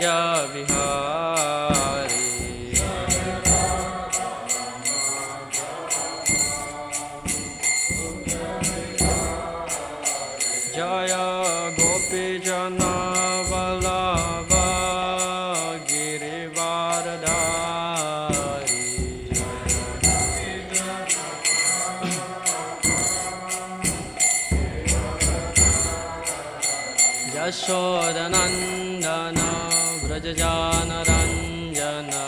Jaya Vihari. Jaya Gopi Jana Vallabha Girivardhari. Yashodanandana Vrajajana Ranjana.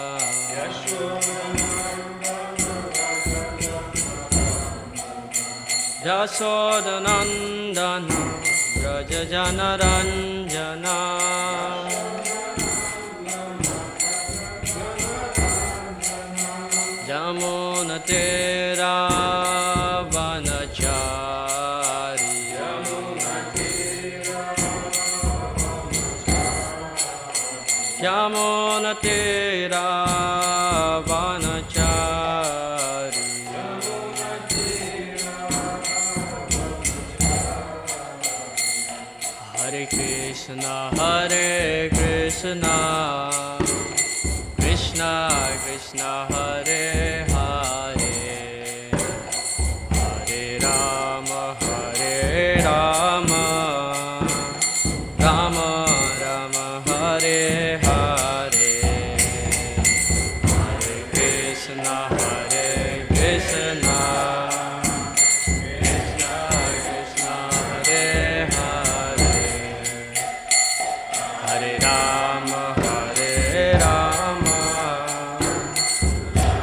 Yashodanandana Vrajajana Ranjana. Jamuna Tera Vanachari. Jamuna Tera Vanachari. Hare Krishna, Krishna Krishna, Hare Hare, Hare Rama, Rama Rama, Hare Hare, Hare Krishna, Krishna Krishna, Hare Hare, Hare Rama,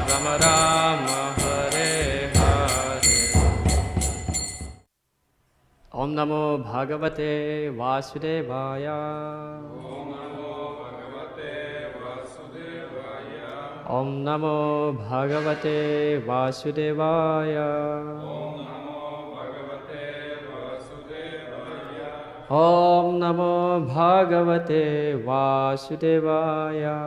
Rama Rama, Hare Hare. Om Namo Bhagavate Vasudevaya. Om Namo Bhagavate Vasudevaya. Om Namo Bhagavate Vasudevaya.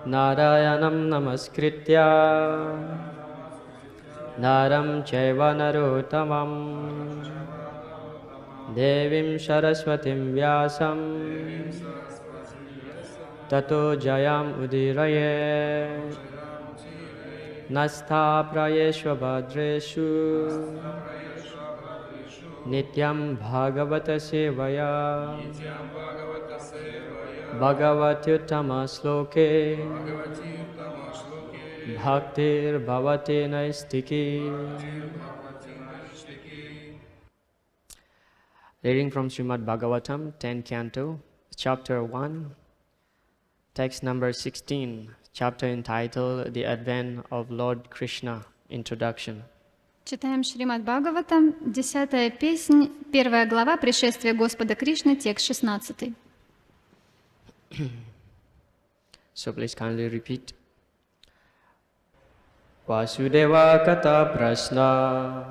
Narayanam Namaskritya Naram Chaiva Narottamam Devim Saraswatim Vyasam Tato Jayam Udirayet Nastha Prayeshva Bhadreshu Nityam Bhagavata Sevaya Bhagavatyuttama Sloke Bhaktir Bhavate Naistiki. Reading from Shrimad Bhagavatam, 10th Canto, Chapter 1, Text number 16, chapter entitled The Advent of Lord Krishna, Introduction. Читаем Шримад Бхагаватам, 10-я песнь, 1 глава, Пришествие Господа Кришны, текст 16. So please kindly repeat. Vasudeva Kata Prashna.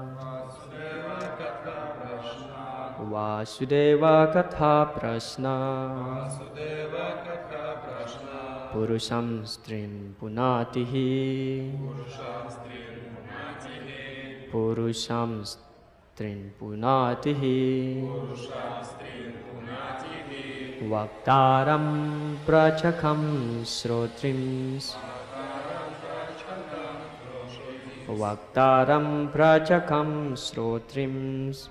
Vasudeva Katha Prashna. Purusham Strin Punatihi. Purusham Strin Punatihi. Vaktaram Prachakam Srotrims. Vaktaram Prachakam Srotrims.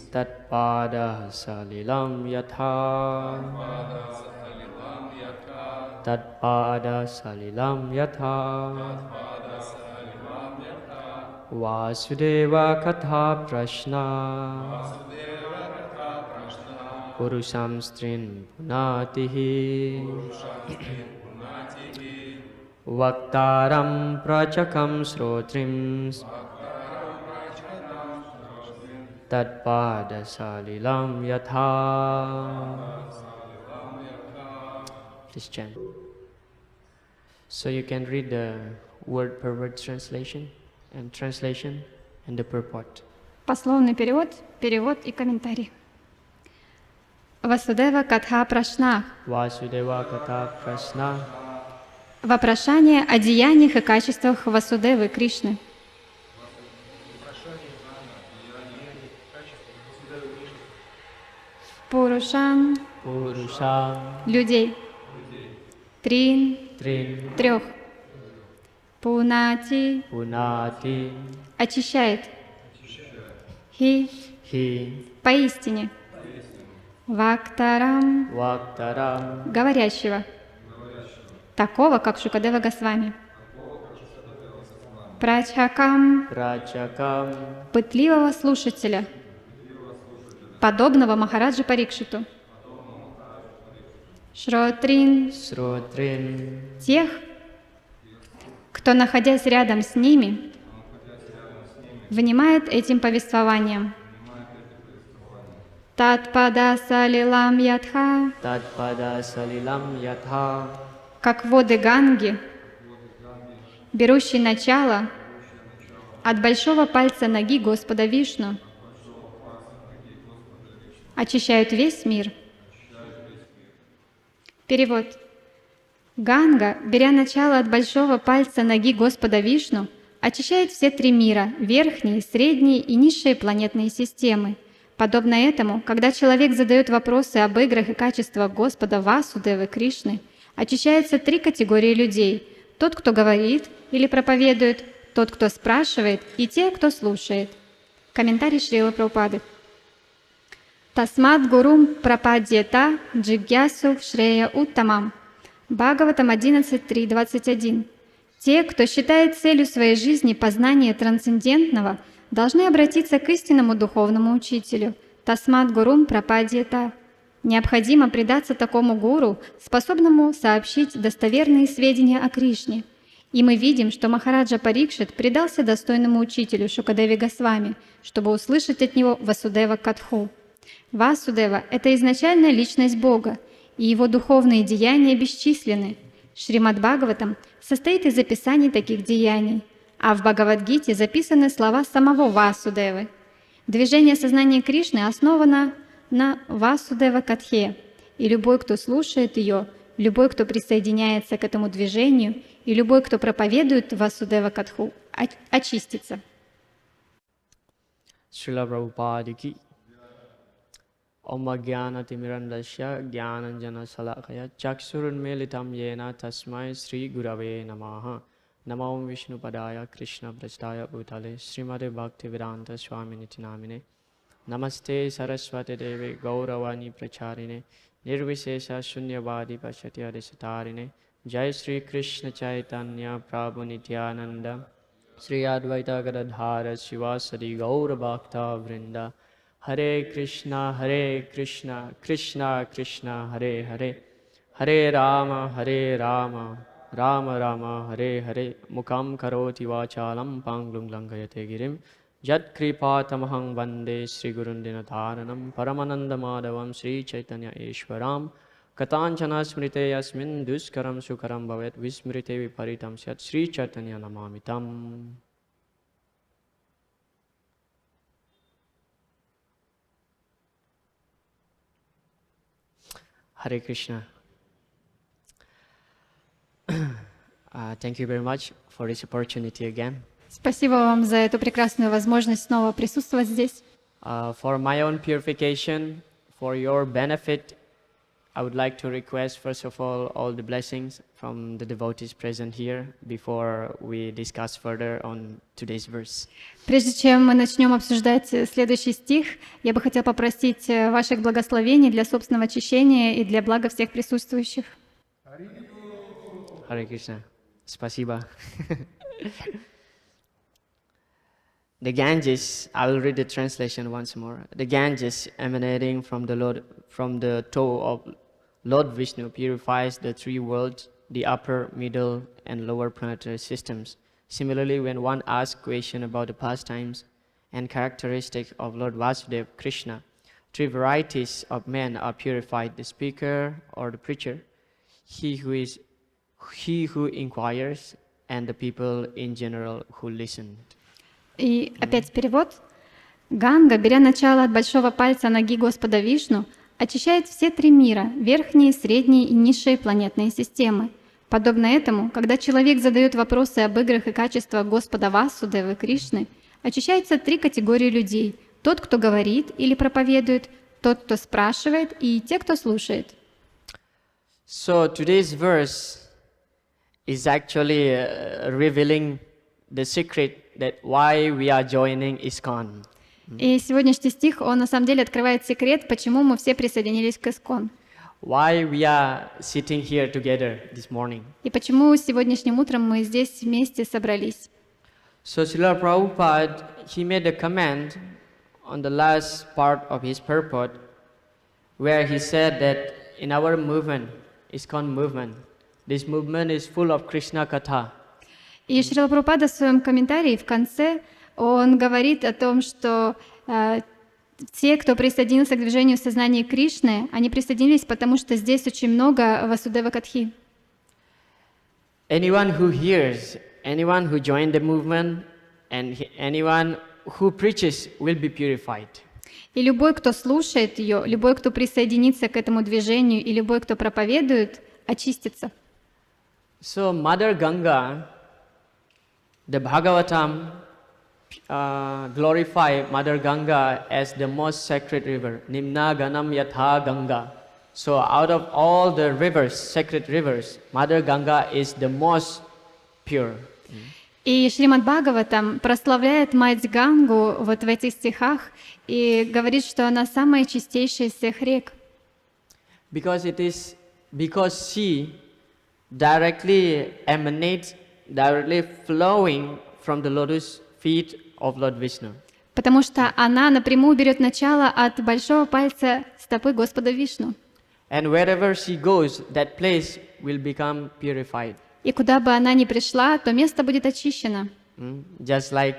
Tatpada Salilam Yatha. Tatpada Salilam Yatha. Vasudeva Katha Prashna. Purusham Strin Punatihi. Vaktaram Prachakam Srotrims. Tatpada Salilam Yatha. Please chant. So you can read the word per word translation and the purport. Пословный перевод, перевод и комментарий. Васудева Катха Прашна. Vasudeva Katha Prashna. Вопрошание о деяниях и качествах Васудевы Кришны. Пурушан людей. Трин трех. Пунати очищает. Хи поистине. Вактарам говорящего. Такого, как Шукадева Госвами. Прачакам пытливого слушателя, подобного Махараджи Парикшиту. Шротрин тех, кто, находясь рядом с ними, внимает этим повествованием. Татпада салилам ядха, как воды Ганги, берущий начало от большого пальца ноги Господа Вишну, очищают весь мир. Перевод. Ганга, беря начало от большого пальца ноги Господа Вишну, очищает все три мира — верхние, средние и низшие планетные системы. Подобно этому, когда человек задает вопросы об играх и качествах Господа Васудевы Кришны, очищаются три категории людей: тот, кто говорит или проповедует, тот, кто спрашивает, и те, кто слушает. Комментарий Шрилы Прабхупады. Тасмад гурум прападьета джигьясу шрея уттамам. Бхагаватам 11.3.21. Те, кто считает целью своей жизни познание трансцендентного, должны обратиться к истинному духовному учителю. Тасмад гурум прападьета. Необходимо предаться такому гуру, способному сообщить достоверные сведения о Кришне. И мы видим, что Махараджа Парикшит предался достойному учителю Шукадеве Госвами, чтобы услышать от него Васудева Катху. Васудева — это изначальная личность Бога, и его духовные деяния бесчисленны. Шримад Бхагаватам состоит из описаний таких деяний, а в Бхагавадгите записаны слова самого Васудевы. Движение сознания Кришны основано на Васудева Катхе, и любой, кто слушает ее, любой, кто присоединяется к этому движению, и любой, кто проповедует Васудева Катху, очистится. Шрила Прабхупада ки. Om Jnana-timirandasya Jnananjana-salakaya Chaksurunmelitam Yena Tasmai Sri Gurave Namaha. Namo Om Vishnupadaya Krishna Prastaya Bhutale Srimade Bhaktivedanta Swaminiti Namine. Namaste Saraswati Devi Gauravani Pracharine Nirvisesha Shunyavadi Pashyati Adhisatarine. Jai Sri Krishna Chaitanya Prabhu Nityananda Sri Advaita Gadadhara Shivasadi Gaura Bhakta Vrinda. Hare Krishna, Krishna Krishna, Hare Hare, Hare Rama, Rama Rama, Hare Hare, Mukam Karoti Vachalam Panglung Langayate Girim, Jat Kripatamahang Vande Sri Gurundinataranam, Paramananda Madhavam Sri Chaitanya Ishwaram, Katanchana Smrite Yasmin Duskaram Sukaram Bhavet Vismrite Viparitam Syat Sri Chaitanya Namamitam. Hare Krishna. Thank you very much for this opportunity again. Спасибо вам за эту прекрасную возможность снова присутствовать здесь. For my own purification, for your benefit, I would like to request first of all the blessings from the devotees present here before we discuss further on today's verse. Прежде чем мы начнем обсуждать следующий стих, я бы хотела попросить ваших благословений для собственного очищения и для блага всех присутствующих. Hare Krishna. Спасибо. The Ganges, I'll read the translation once more. The Ganges emanating from the toe of Lord Vishnu purifies the three worlds, the upper, middle, and lower planetary systems. Similarly, when one asks questions about the pastimes and characteristics of Lord Vasudeva Krishna, three varieties of men are purified: the speaker or the preacher, he who inquires, and the people in general who listen. И опять перевод. Ганга, беря начало от большого пальца ноги Господа Вишну, очищает все три мира, верхние, средние и низшие планетные системы. Подобно этому, когда человек задает вопросы об играх и качествах Господа Васудевы Кришны, очищаются три категории людей: тот, кто говорит или проповедует, тот, кто спрашивает, и те, кто слушает. So today's verse is actually revealing the secret that why we are joining ISKCON. И сегодняшний стих, он на самом деле открывает секрет, почему мы все присоединились к ИСККОН. Why we are sitting here together this morning. И почему сегодняшним утром мы здесь вместе собрались. So Srila Prabhupada, he made a comment on the last part of his purport, where he said that in our movement, ISKCON movement, this movement is full of Krishna Katha. И Шрила Прабхупада в своем комментарии в конце, он говорит о том, что те, кто присоединился к движению сознания Кришны, они присоединились, потому что здесь очень много Васудева Катхи. Anyone who hears, anyone who joined the movement, and anyone who preaches will be purified. И любой, кто слушает ее, любой, кто присоединится к этому движению, и любой, кто проповедует, очистится. So Mother Ganga, the Bhagavatam glorify Mother Ganga as the most sacred river. Nimna Ganam Yatha Ganga. So out of all the rivers, sacred rivers, Mother Ganga is the most pure. И Шримад Бхагаватам прославляет мать Гангу вот в этих стихах и говорит, что она самая чистейшая из всех рек. Because she directly emanates, directly flowing from the lotus feet of Lord Vishnu. Потому что она напрямую берет начало от большого пальца стопы Господа Вишну. And wherever she goes, that place will become purified. И куда бы она ни пришла, то место будет очищено. Just like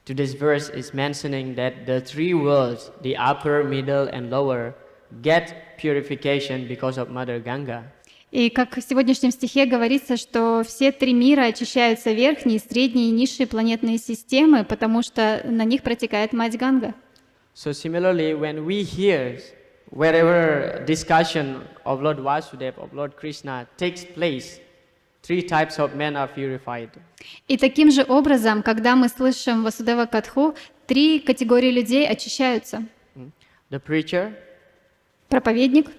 today's verse is mentioning that the three worlds, the upper, middle, and lower, get purification because of Mother Ganga. И как в сегодняшнем стихе говорится, что все три мира очищаются: верхние, средние и низшие планетные системы, потому что на них протекает мать Ганга. So similarly, when we hear wherever discussion of Lord Vasudeva, of Lord Krishna takes place, three types of men are purified. И таким же образом, когда мы слышим Васудева Катху, три категории людей очищаются. The preacher, Проповедник,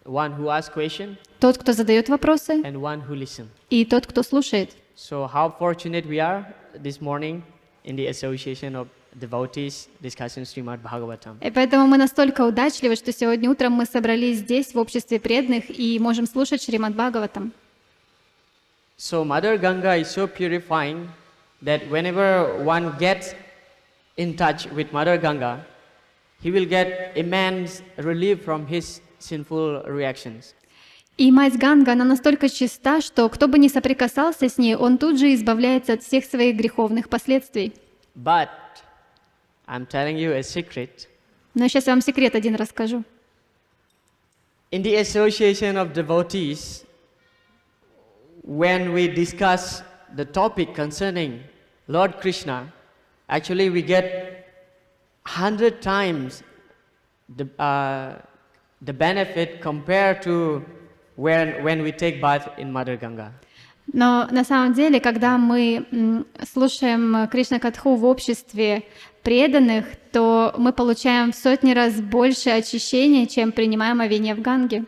one who asks question, тот, кто задает вопросы, and one who listens. и тот, кто слушает. So how fortunate we are this morning in the association of devotees discussing Shrimad Bhagavatam. И поэтому мы настолько удачливы, что сегодня утром мы собрались здесь в обществе преданных и можем слушать Шримад Бхагаватам. So Mother Ganga is so purifying that whenever one gets in touch with Mother Ganga, he will get immense relief from his sinful reactions. И мать Ганга, она настолько чиста, что кто бы ни соприкасался с ней, он тут же избавляется от всех своих греховных последствий. But I'm telling you a secret. Но сейчас я вам секрет один расскажу. In the association of devotees, when we discuss the topic concerning Lord Krishna, actually we get 100 times the benefit compared to when we take bath in Mother Ganga. Но на самом деле, когда мы слушаем Кришна Катху в обществе преданных, то мы получаем в сотни раз больше очищения, чем принимаем омовение в Ганге.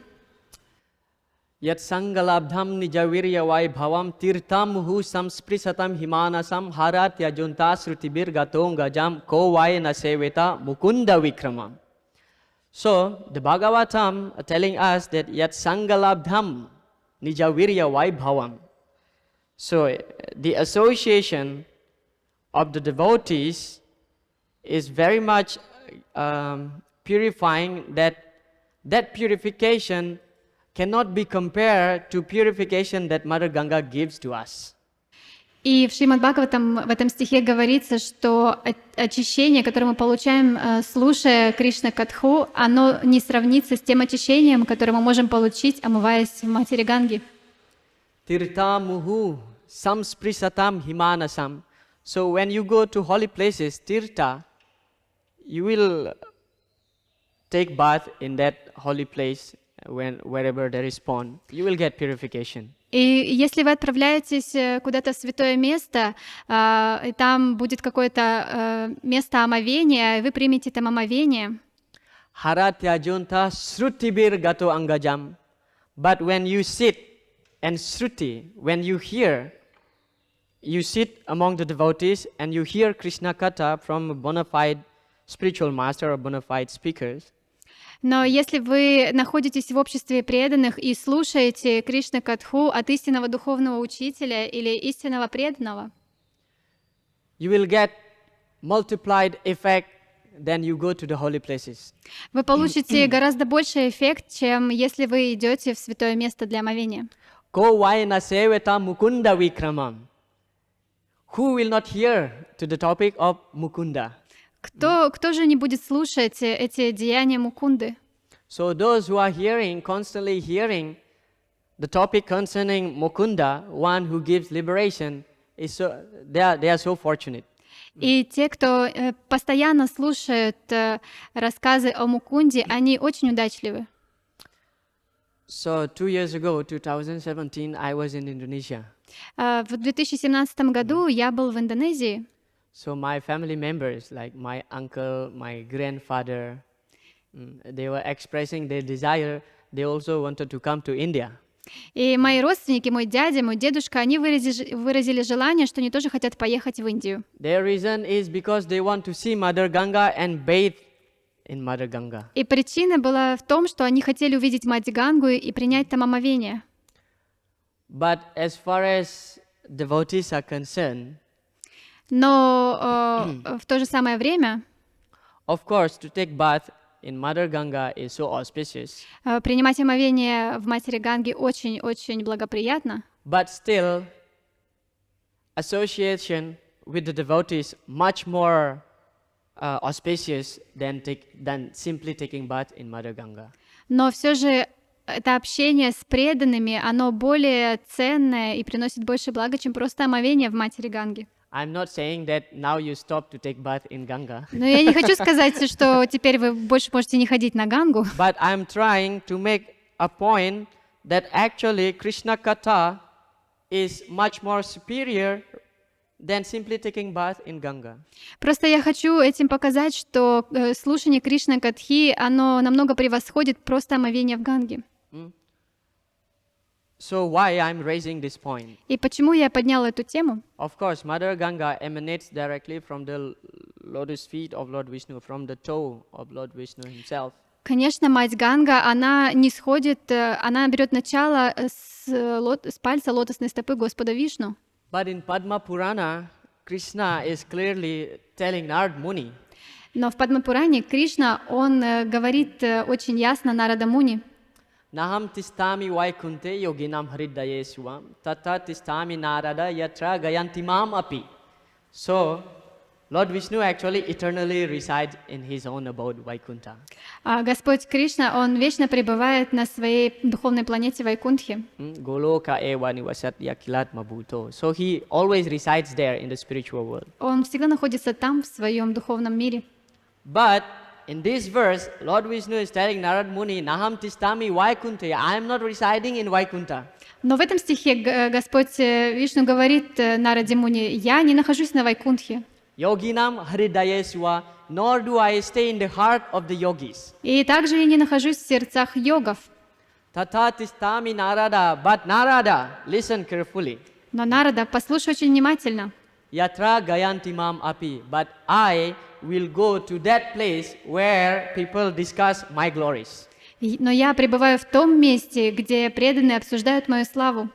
Yat sangalabdham nijaviryavai bhavam tirtamuhu samsprisatam himanasam haratya junta srutibir gatom gajam kovai naseveta mukunda vikramam. So, the Bhagavatam telling us that yat sangalabdham nijaviryavai bhavam. So, the association of the devotees is very much purifying, that purification cannot be compared to purification that Mother Ganga gives to us. И в Шримад Бхагаватам в этом стихе говорится, что очищение, которое мы получаем, слушая Кришна Катху, оно не сравнится с тем очищением, которое мы можем получить, омываясь в Матери Ганги. Tirtamuhu samsprisatam himanasam. So when you go to holy places, tirta, you will take bath in that holy place wherever there is pond. You will get purification. И если вы отправляетесь куда-то в святое место, и там будет какое-то место омовения, и вы примете там омовение. haratya junta srutibir gato angajam. But when you sit and Shruti, when you hear, you sit among the devotees and you hear Krishna Katha from a bona fide spiritual master or bona fide speakers. Но если вы находитесь в обществе преданных и слушаете Кришна Катху от истинного духовного учителя или истинного преданного, you will get multiplied effect than you go to the holy places. вы получите гораздо больший эффект, чем если вы идете в святое место для омовения. Ko vaina seveta mukunda vikramam. Who will not hear to the topic of Mukunda? Кто же не будет слушать эти деяния Мукунды? So those who are hearing, constantly hearing the topic concerning Mukunda, one who gives liberation, they are so fortunate. И те, кто постоянно слушают рассказы о Мукунде, они очень удачливы. So 2 years ago, 2017, I was in Indonesia. В 2017 году я был в Индонезии. So my family members, like my uncle, my grandfather, they were expressing their desire. They also wanted to come to India. И мои родственники, мой дядя, мой дедушка, они выразили желание, что они тоже хотят поехать в Индию. Their reason is because they want to see Mother Ganga and bathe in Mother Ganga. И причина была в том, что они хотели увидеть мать Гангу и принять там омовение. But as far as devotees are concerned, но в то же самое время, of course, to take bath in Mother Ganga is so auspicious. Принимать омовение в матери Ганги очень-очень благоприятно. But still, association with the devotees much more auspicious than simply taking bath in Mother Ganga. Но все же это общение с преданными, оно более ценное и приносит больше блага, чем просто омовение в матери Ганги. I'm not saying that now you stop to take bath in Ganga. Но я не хочу сказать, что теперь вы больше можете не ходить на Гангу. But I'm trying to make a point that actually Krishna Katha is much more superior than simply taking bath in Ganga. Просто я хочу этим показать, что слушание Кришна Катхи, оно намного превосходит просто омовение в Ганге. So why I'm raising this point? И почему я подняла эту тему? Of course, Mother Ganga emanates directly from the lotus feet of Lord Vishnu, from the toe of Lord Vishnu himself. Конечно, мать Ганга, она не сходит, она берет начало с пальца лотосной стопы Господа Вишну. But in Padma Purana, Krishna is clearly telling Narad Muni. Но в Падма-Пуране Кришна, он говорит очень ясно Нарада Муни. Naham tistami vaikunte yoginam hridaye suvam tata tistami narada yatra gayantimam api. So, Lord Vishnu actually eternally resides in his own abode Vaikunta. Господь Кришна, он вечно пребывает на своей духовной планете Вайкунтхе. Goloka eva nivasat yakilatma bhuto. So he always resides there in the spiritual world. Он всегда находится там, в своем духовном мире. But in this verse, Lord Vishnu is telling Narad Muni, Naham tistami Vaikunte, I am not residing in Vaikunta. Но в этом стихе Господь Вишну говорит Нараде Муни, я не нахожусь на Вайкунтхе. Yoginam hridayesva, nor do I stay in the heart of the yogis. И также я не нахожусь в сердцах йогов. Tata tistami Narada, but Narada, listen carefully. Но Нарада, послушай очень внимательно. Yatra gayantimam api, but I will go to that place where people discuss my glories. Но я пребываю в том месте, где преданные обсуждают мою славу.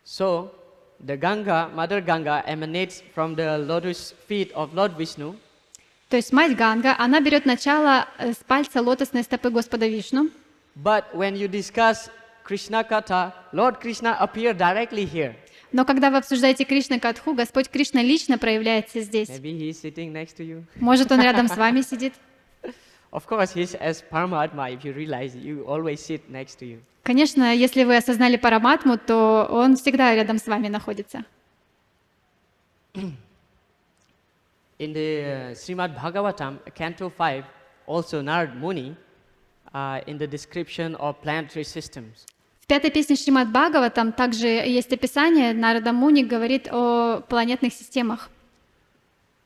So, the Ganga, Mother Ganga, emanates from the lotus feet of Lord Vishnu. То есть мать Ганга, она берет начало с пальца лотосной стопы Господа Вишну. But when you discuss Krishna Katha, Lord Krishna appears directly here. Но когда вы обсуждаете Кришна Катху, Господь Кришна лично проявляется здесь. Maybe he is sitting next to you. Может, он рядом с вами сидит? Of course, he's as Paramatma. If you realize, you always sit next to you. Конечно, если вы осознали Параматму, то он всегда рядом с вами находится. In the Shrimad Bhagavatam, Canto 5, also Narad Muni, in the description of planetary systems. В пятой песне Шримад Бхагаватам также есть описание, Нарада Муни говорит о планетных системах.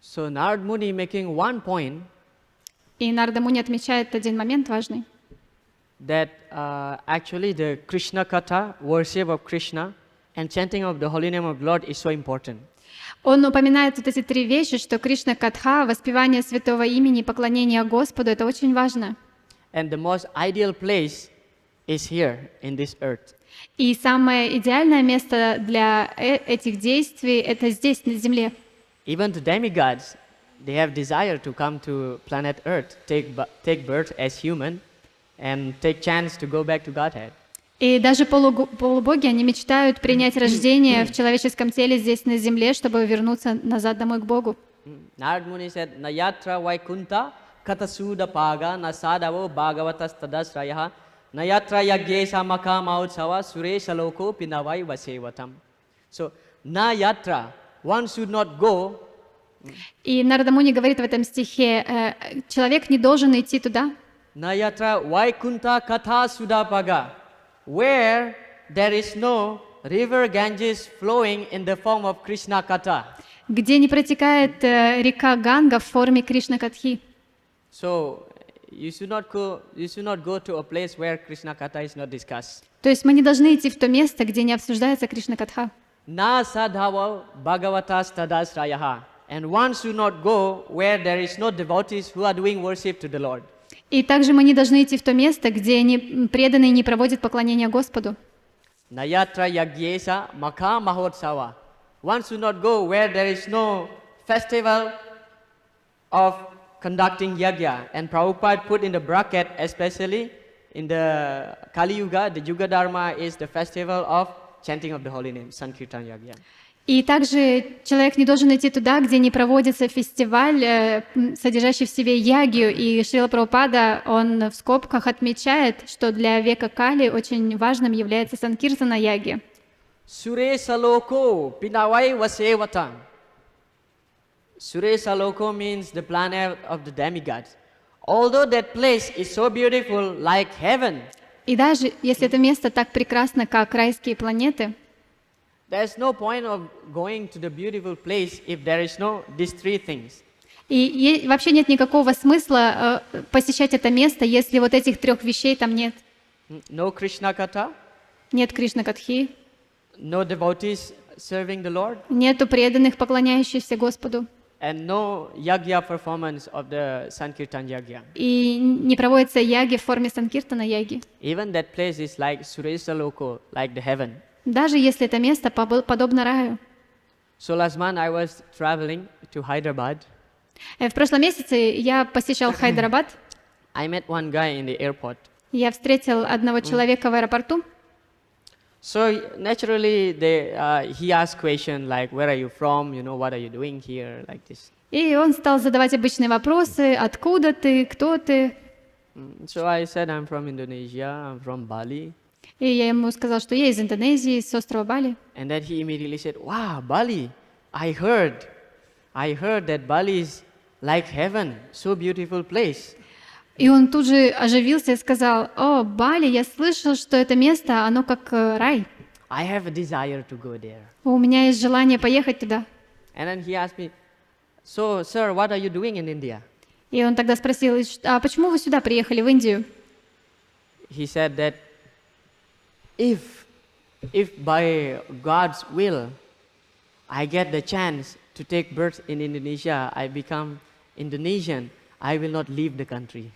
So Narad Muni making one point. И Нарада Муни отмечает один момент важный, that actually the Krishna Katha, worship of Krishna, and chanting of the holy name of Lord is so important. Он упоминает вот эти три вещи, что Кришна Катха, воспевание святого имени, поклонение Господу — это очень важно. And the most ideal place is here in this earth. И самое идеальное место для этих действий — это здесь, на Земле. Even the demigods, they have desire to come to planet Earth, take birth as human, and take chance to go back to Godhead. И даже полубоги, они мечтают принять рождение в человеческом теле здесь, на Земле, чтобы вернуться назад домой к Богу. Narad Muni said, "Na yatra vaikunta katasuda paga na sadavo bhagavatas tadasrayaha na yatra yagyesa makamautsava suresha loko pinavai vasevatam." So, na yatra, one should not go. И Нарада Муни говорит в этом стихе, человек не должен идти туда. Na yatra vaikunta katasuda paga, where there is no river Ganges flowing in the form of Krishna Katha. Где не протекает река Ганга в форме Кришна Катхи. So you should not go to a place where Krishna Katha is not discussed. То есть мы не должны идти в то место, где не обсуждается Кришна Катха. Na sadhava bhagavatas tadasrayaha. And one should not go where there is no devotees who are doing worship to the Lord. И также мы не должны идти в то место, где преданные не проводят поклонение Господу. Na yatra yagyesa makha mahotsava. One should not go where there is no festival of conducting yagya. And Prabhupada put in the bracket, especially in the Kali Yuga, the Yuga Dharma is the festival of chanting of the holy name, Sankirtan Yagya. И также человек не должен идти туда, где не проводится фестиваль, содержащий в себе ягью. И Шрила Прабхупада, он в скобках отмечает, что для века Кали очень важным является Санкиртана яги. Suresa loko pinawai vasevatam. Suresa loko means the planet of the demigods. Although that place is so beautiful like heaven, И даже если это место так прекрасно, как райские планеты, there's no point of going to the beautiful place if there is no these three things. и вообще нет никакого смысла посещать это место, если вот этих трех вещей там нет. No Krishna Katha, Нет Кришна Катхи, no devotees serving the Lord, нету преданных, поклоняющихся Господу, and no yagya performance of the Sankirtan Yagya. и не проводится яги в форме Санкиртана яги. Even that place is like Suresa Loko, like the heaven. Даже если это место подобно раю. So last month I was traveling to Hyderabad. В прошлом месяце я посещал Хайдарабад. I met one guy in the airport. Я встретил одного человека в аэропорту. So naturally, he asked question like, "Where are you from? You know, what are you doing here?" Like this. И он стал задавать обычные вопросы. Откуда ты? Кто ты? So I said, "I'm from Indonesia. I'm from Bali." И я ему сказал, что я из Индонезии, с острова Бали. And then he immediately said, "Wow, Bali! I heard that Bali is like heaven, so beautiful place." И он тут же оживился и сказал: «О, Бали, я слышал, что это место, оно как рай. I have a desire to go there. У меня есть желание поехать туда». And then he asked me, "So, sir, what are you doing in India?" И он тогда спросил: «А почему вы сюда приехали, в Индию?» He said that if by God's will I get the chance to take birth in Indonesia, I become Indonesian, I will not leave the country.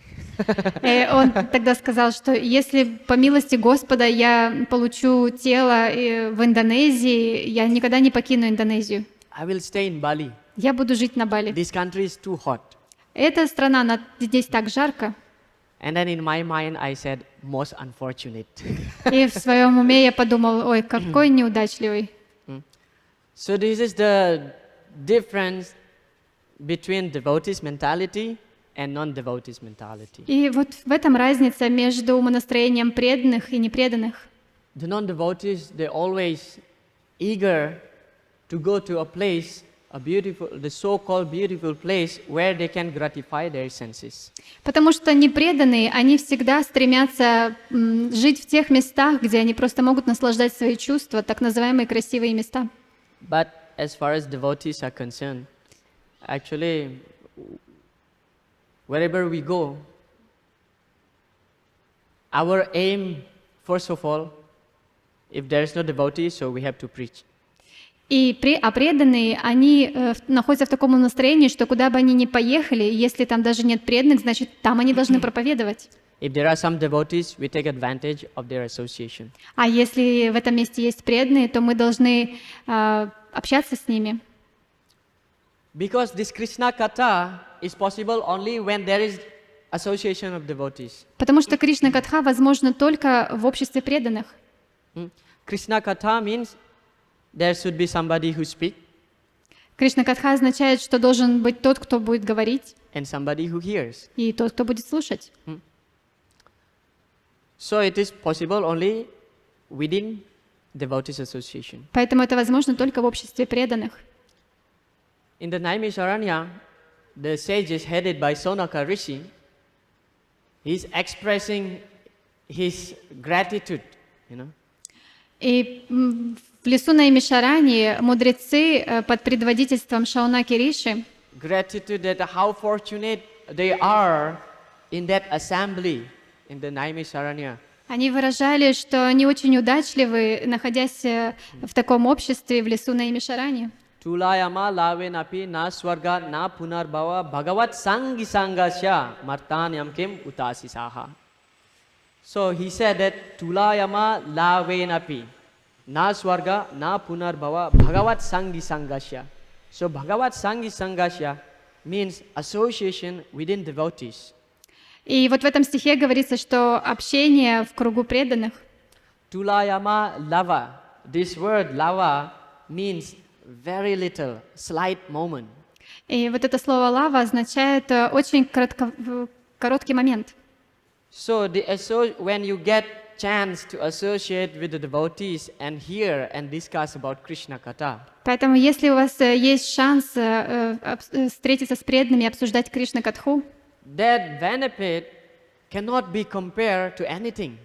И он тогда сказал, что если по милости Господа я получу тело в Индонезии, я никогда не покину Индонезию. I will stay in Bali. Я буду жить на Бали. This country is too hot. Эта страна, здесь так жарко. And then in my mind I said, most unfortunate. И в своем уме я подумал: ой, какой неудачливый. So this is the difference between devotees mentality and non-devotees mentality. И вот в этом разница между умонастроением преданных и непреданных. The non-devotees, they're always eager to go to a place, the so-called beautiful place where they can gratify their senses. Потому что непреданные, они всегда стремятся жить в тех местах, где они просто могут наслаждать свои чувства, так называемые красивые места. But as far as devotees are concerned, actually, wherever we go, our aim, first of all, if there is no devotee, so we have to preach. А преданные, они находятся в таком настроении, что куда бы они ни поехали, если там даже нет преданных, значит, там они должны проповедовать. If there are some devotees, we take advantage of their association. А если в этом месте есть преданные, то мы должны общаться с ними. Because this Krishna Katha is possible only when there is association of devotees. Потому что Кришна Катха возможно только в обществе преданных. Krishna Katha means there should be somebody who speaks Кришна Катха означает, что должен быть тот, кто будет говорить, and somebody who hears. и тот, кто будет слушать. So it is possible only within devotees association. Поэтому это возможно только в обществе преданных. In the Naimisharanya, the sages headed by Sonaka Rishi, he is expressing his gratitude, И в лесу Наймишарани мудрецы под предводительством Шаунаки Риши gratitude that how fortunate they are in that assembly in the Naimisharanya. они выражали, что они очень удачливы, находясь в таком обществе в лесу Наймишарани. Tulayama lavenapi na swarga na punarbhava bhagavat sangi sangasya martanyam kim utasisaha. So he said that Tulayama lavenapi na swarga na punarbhava bhagavat sangi sangasya. So bhagavat sangi sangasya means association within devotees. И вот в этом стихе говорится, что общение в кругу преданных. Tulayama lava. This word lava means very little, slight moment. И вот это слово «лава» означает очень короткий момент. So when you get chance to associate with the devotees and hear and discuss about Krishna Katha, Поэтому если у вас есть шанс встретиться с преданными и обсуждать Кришна Катху, that benefit cannot be compared to anything.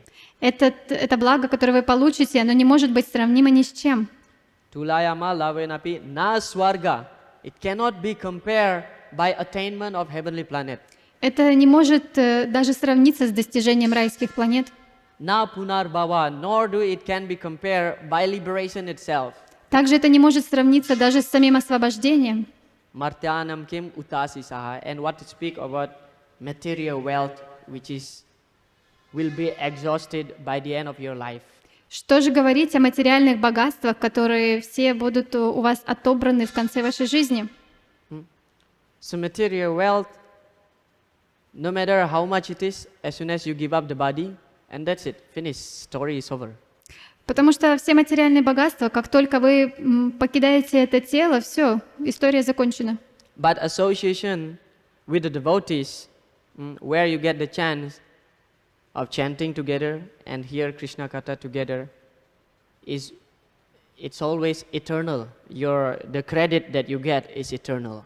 это благо, которое вы получите, оно не может быть сравнимо ни с чем. Tulayama lavenapi na swarga. It cannot be compared by attainment of heavenly planet. Это не может даже сравниться с достижением райских планет. Na punarbhava, nor do it can be compared by liberation itself. Также это не может сравниться даже с самим освобождением. Martyanam kim utasisaha. And what to speak about material wealth, which will be exhausted by the end of your life. Что же говорить о материальных богатствах, которые все будут у вас отобраны в конце вашей жизни? So material wealth, no matter how much it is, as soon as you give up the body, and that's it, finished, story is over. Потому что все материальные богатства, как только вы покидаете это тело, все, история закончена. But association with the devotees, where you get the chance of chanting together and hear Krishna Katha together, it's always eternal. The credit that you get is eternal.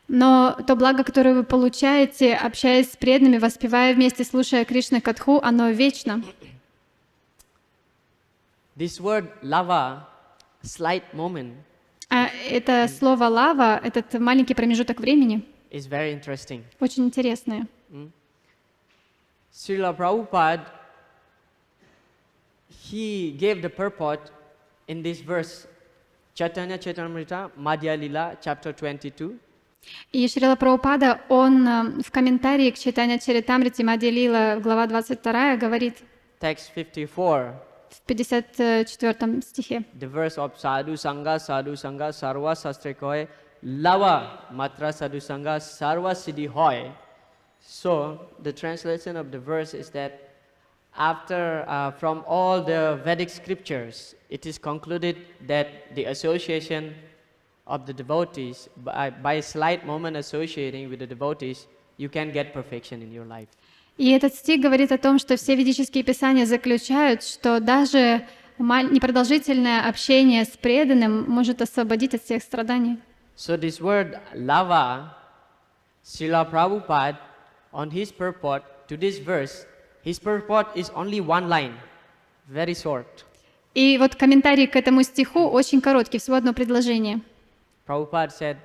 Но то благо, которое вы получаете, общаясь с преданными, воспевая вместе, слушая Кришна Катху, оно вечно. This word lava, slight moment, это слово «лава», этот маленький промежуток времени, is very interesting. очень интересное. Srila Prabhupada, he gave the purport in this verse, Chaitanya Chaitamrita, Madhya Lila, chapter 22. И Шрила Прабхупада, он в комментарии к Чайтанья Чаритамрите Мадья Лила, глава 22, говорит Text 54. В 54 стихе. The verse of sadhu sangha sarva sastre koy lava matra sadhu sangha sarva siddhi hoy. So the translation of the verse is that after from all the Vedic scriptures, it is concluded that the association of the devotees, by a slight moment associating with the devotees, you can get perfection in your life. И этот стих говорит о том, что все ведические писания заключают, что даже непродолжительное общение с преданным может освободить от всех страданий. So this word lava, Srila Prabhupada, on his purport to this verse, his purport is only one line, very short. И вот комментарий к этому стиху очень короткий, всего одно предложение. Prabhupada said,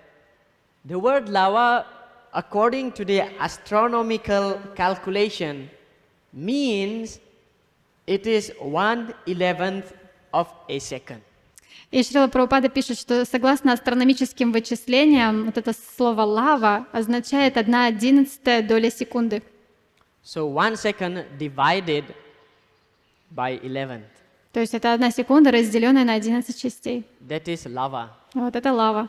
the word lava according to the astronomical calculation, means it is 1/11 of a second. И Шрила Прабхупада пишет, что согласно астрономическим вычислениям, вот это слово «лава» означает 1/11 доля секунды. So 1 second divided by 11. То есть это 1 секунда, разделенная на 11 частей. That is lava. Вот это лава.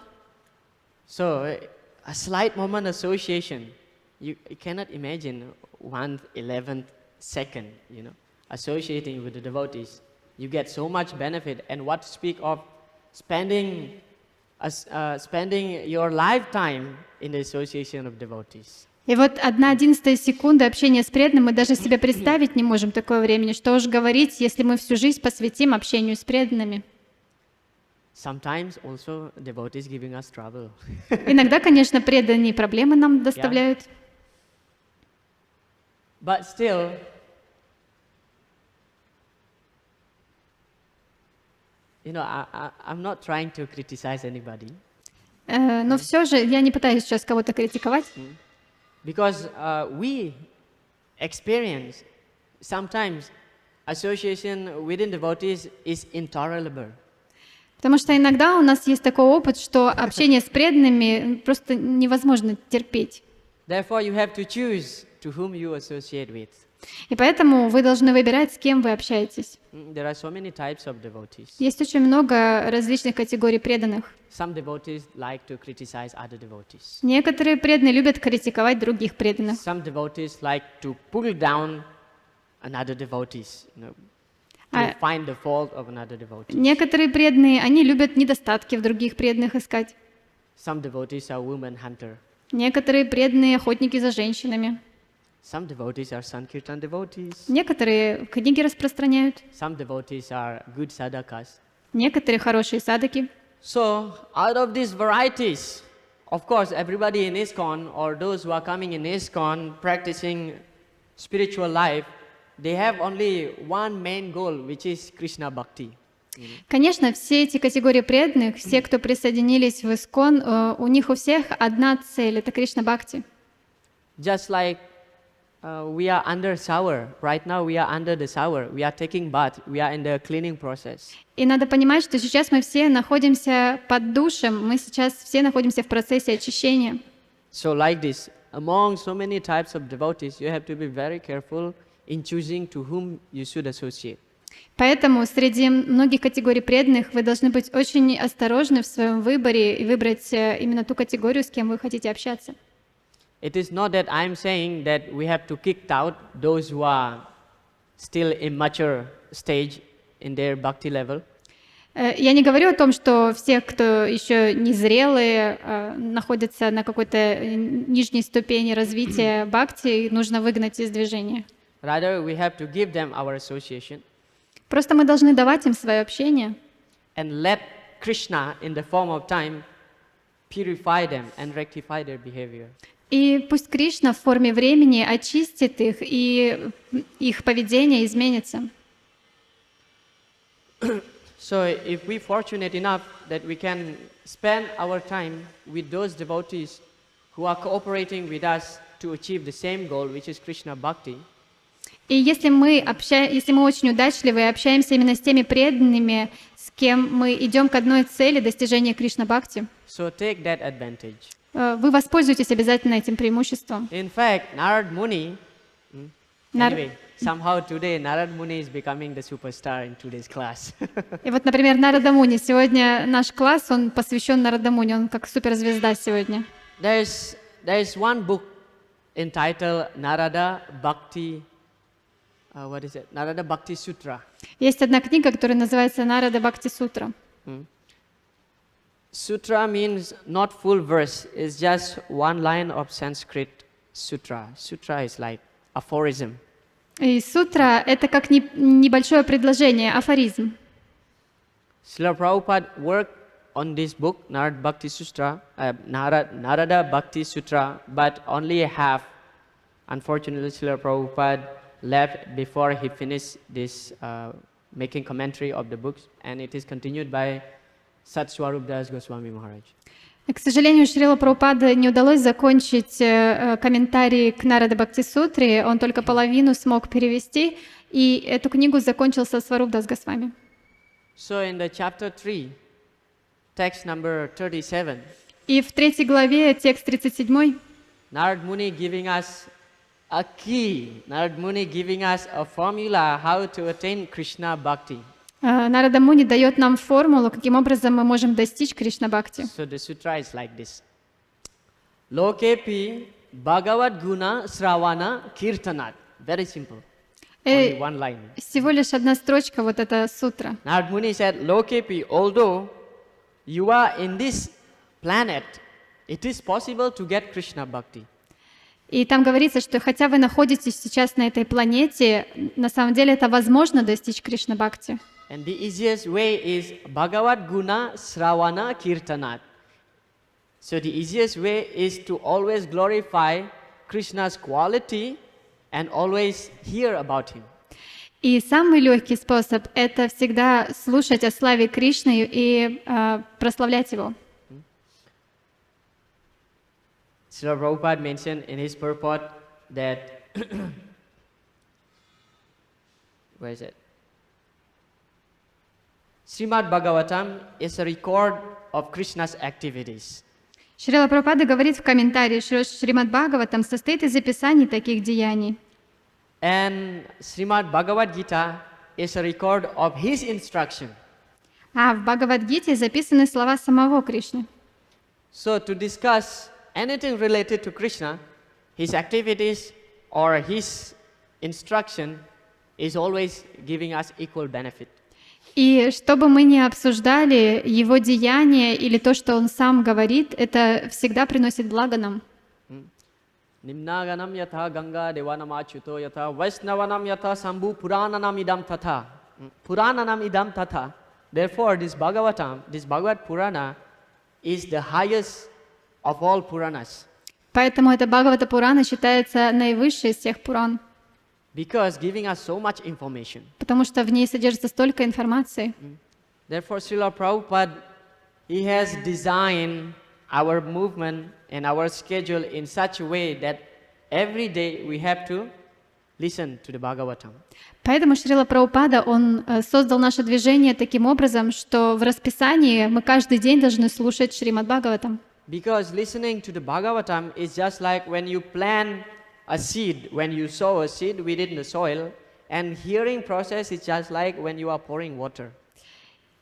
So a slight moment association, you cannot imagine 1/11 second, associating with the devotees. You get so much benefit, and what to speak of spending your lifetime in the association of devotees. И вот 1/11 секунды общения с преданным, мы даже себе представить не можем такое времени. Что уж говорить, если мы всю жизнь посвятим общению с преданными. Sometimes also devotees giving us trouble. Иногда, конечно, преданные проблемы нам доставляют. But still, I'm not trying to criticize anybody. Но все же я не пытаюсь сейчас кого-то критиковать. Because we experience sometimes association within devotees is intolerable. Потому что иногда у нас есть такой опыт, что общение с преданными просто невозможно терпеть. Therefore, you have to choose to whom you associate with. И поэтому вы должны выбирать, с кем вы общаетесь. There are so many types of devotees. Есть очень много различных категорий преданных. Some devotees like to criticize other devotees. Некоторые преданные любят критиковать других преданных. Some devotees like to pull down another devotees, to find the fault of another devotee. Некоторые преданные, они любят недостатки в других преданных искать. Some devotees are woman hunter. Некоторые преданные охотники за женщинами. Some devotees are Sankirtan devotees. Некоторые книги распространяют. Some devotees are good sadhakas. Некоторые хорошие садаки. So, out of these varieties, of course, everybody in ISKCON or those who are coming in ISKCON practicing spiritual life, they have only one main goal, which is Krishna Bhakti. Конечно, все эти категории преданных, все, кто присоединились в ИСККОН, у них у всех одна цель — это Кришна Бхакти. Just like we are under shower. Right now we are under the shower. We are taking bath. We are in the cleaning process. И надо понимать, что сейчас мы все находимся под душем, мы сейчас все находимся в процессе очищения. So like this, among so many types of devotees, you have to be very careful in choosing to whom you should associate. Поэтому среди многих категорий преданных вы должны быть очень осторожны в своем выборе и выбрать именно ту категорию, с кем вы хотите общаться. It is not that I am saying that we have to kick out those who are still immature stage in their bhakti level. Я не говорю о том, что все, кто еще не зрелые, находятся на какой-то нижней ступени развития бхакти, нужно выгнать из движения. Rather, we have to give them our association. Просто мы должны давать им свое общение. And let Krishna, in the form of time, purify them and rectify their behavior. И пусть Кришна в форме времени очистит их, и их поведение изменится. So if we fortunate enough that we can spend our time with those devotees who are cooperating with us to achieve the same goal, which is Krishna Bhakti. И если мы очень удачливы и общаемся именно с теми преданными, с кем мы идем к одной цели достижения Кришна Бхакти, So take that advantage. Вы воспользуетесь обязательно этим преимуществом. In fact, Narad Muni, anyway, somehow today Narad Muni is becoming the superstar in today's class. И вот, например, Нарада Муни. Сегодня наш класс, он посвящен Нарада Муни, он как суперзвезда сегодня. There is one book entitled Narada Bhakti, Narada Bhakti Sutra. Есть одна книга, которая называется Нарада Бхакти Сутра. Sutra means not full verse, it's just one line of Sanskrit sutra. Sutra is like aphorism. И сутра — это как небольшое предложение, афоризм. Srila Prabhupada worked on this book, Narada Bhakti Sutra, Narada Bhakti Sutra, but only half. Unfortunately, Srila Prabhupada left before he finished this making commentary of the books, and it is continued by Sat Swarup Das Goswami Maharaj. К сожалению, Шрила Прабхупады не удалось закончить комментарий к Нарада Бхакти Сутре, он только половину смог перевести, и эту книгу закончился Сварупдас Госвами. So in the chapter 3, text number 37, И в 3 главе, текст 37, Narad Muni giving us a key, Narad Muni giving us a formula how to attain Krishna Bhakti. Нарада Муни дает нам формулу, каким образом мы можем достичь Кришна Бхакти. So the sutra is like this. Lokepi Bhagavad Guna Sravana Kirtanat. Very simple. Only one line. Всего лишь одна строчка, вот эта сутра. Narad Muni said, Lokepi, although you are in this planet, it is possible to get Krishna Bhakti. И там говорится, что хотя вы находитесь сейчас на этой планете, на самом деле это возможно достичь Кришна Бхакти. And the easiest way is Bhagavad Guna Sravana Kirtanat. So the easiest way is to always glorify Krishna's quality and always hear about him. И самый легкий способ — это всегда слушать о славе Кришны и прославлять его. Srila Prabhupada mentioned in his purport that where is it? Shrimad Bhagavatam is a record of Krishna's activities. Шрила Прабхупада говорит в комментарии, что Шримад Бхагаватам состоит из описаний таких деяний. And Shrimad Bhagavad Gita is a record of his instruction. А в Бхагавад-гите записаны слова самого Кришны. So to discuss anything related to Krishna, his activities or his instruction is always giving us equal benefit. И что бы мы ни обсуждали, его деяния или то, что он сам говорит, это всегда приносит благо нам. Nimnaganam yatha ganga devanam achyuto yatha vaisnavanam yatha sambhu purananam idam tatha. Purananam idam tatha. Therefore, this Bhagavatam, this Bhagavad Purana is the highest of all Puranas. Поэтому эта Бхагавата Пурана считается наивысшей из всех Пуран, Because giving us so much information. потому что в ней содержится столько информации. Therefore, Srila Prabhupada, he has designed our movement and our schedule in such a way that every day we have to listen to the Bhagavatam. Поэтому Шрила Прабхупада, он создал наше движение таким образом, что в расписании мы каждый день должны слушать Шримад Бхагаватам. Because listening to the Bhagavatam is just like when you plant a seed, when you sow a seed within the soil, and hearing process is just like when you are pouring water.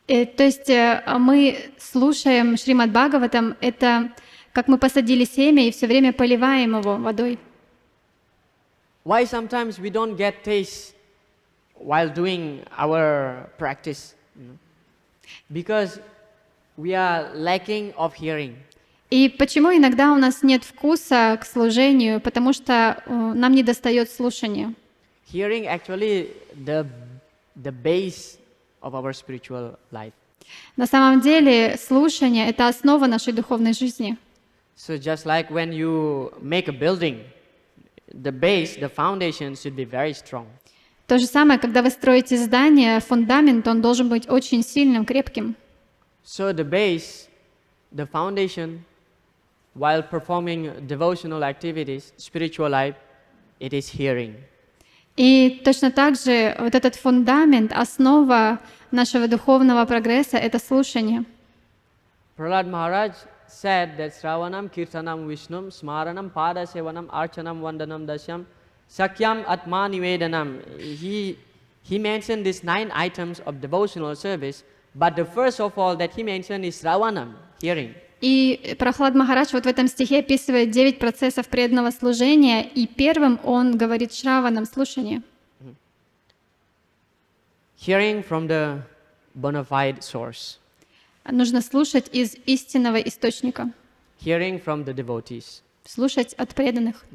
То есть мы слушаем Шримад Бхагаватам, это как мы посадили семя и все время поливаем его водой. Why sometimes we don't get taste while doing our practice? Because we are lacking of hearing. И почему иногда у нас нет вкуса к служению? Потому что нам недостает слушания. Hearing actually the base of our spiritual life. На самом деле слушание — это основа нашей духовной жизни. So just like when you make a building, the base, the foundation should be very strong. То же самое, когда вы строите здание, фундамент, он должен быть очень сильным, крепким. So the base, the foundation, while performing devotional activities, spiritual life, it is hearing. И точно так же вот этот фундамент, основа нашего духовного прогресса — это слушание. Prahlad Maharaj said that Sravanam Kirtanam Vishnum Smaranam Pada Sevanam Archanam Vandanam Dasyam Sakyam Atma Nivedanam. He mentioned these 9 items of devotional service, but the first of all that he mentioned is Sravanam, hearing. И Прахлад Махарадж вот в этом стихе описывает 9 процессов преданного служения, и первым он говорит Шраванам — слушание. Hearing from the bona fide source. Нужно слушать из истинного источника, Hearing from the devotees. слушать от преданных.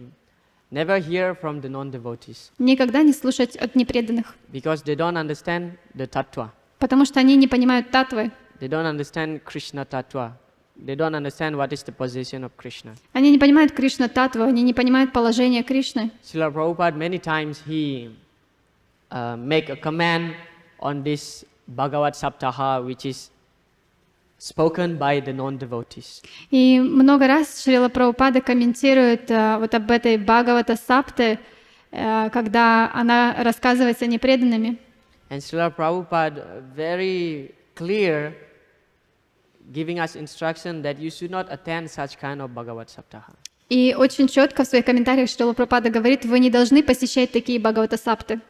Never hear from the non-devotees. Никогда не слушать от непреданных, Because they don't understand the tattva. потому что они не понимают татвы, They don't understand Krishna tattva. They don't understand what is the position of Krishna. они не понимают Кришна татву, они не понимают положение Кришны. Srila Prabhupada many times he make a comment on this Bhagavad Saptaha, which is spoken by the non-devotees. И много раз Шрила Прабхупада комментирует вот об этой Бхагавата Сапте, когда она рассказывается непреданными. And Srila Prabhupada very clear giving us instruction that you should not attend such kind of Bhagavat Saptaha. И очень четко в своих комментариях Шрила Прабхупада говорит, вы не должны посещать такие Бхагавата Сапты.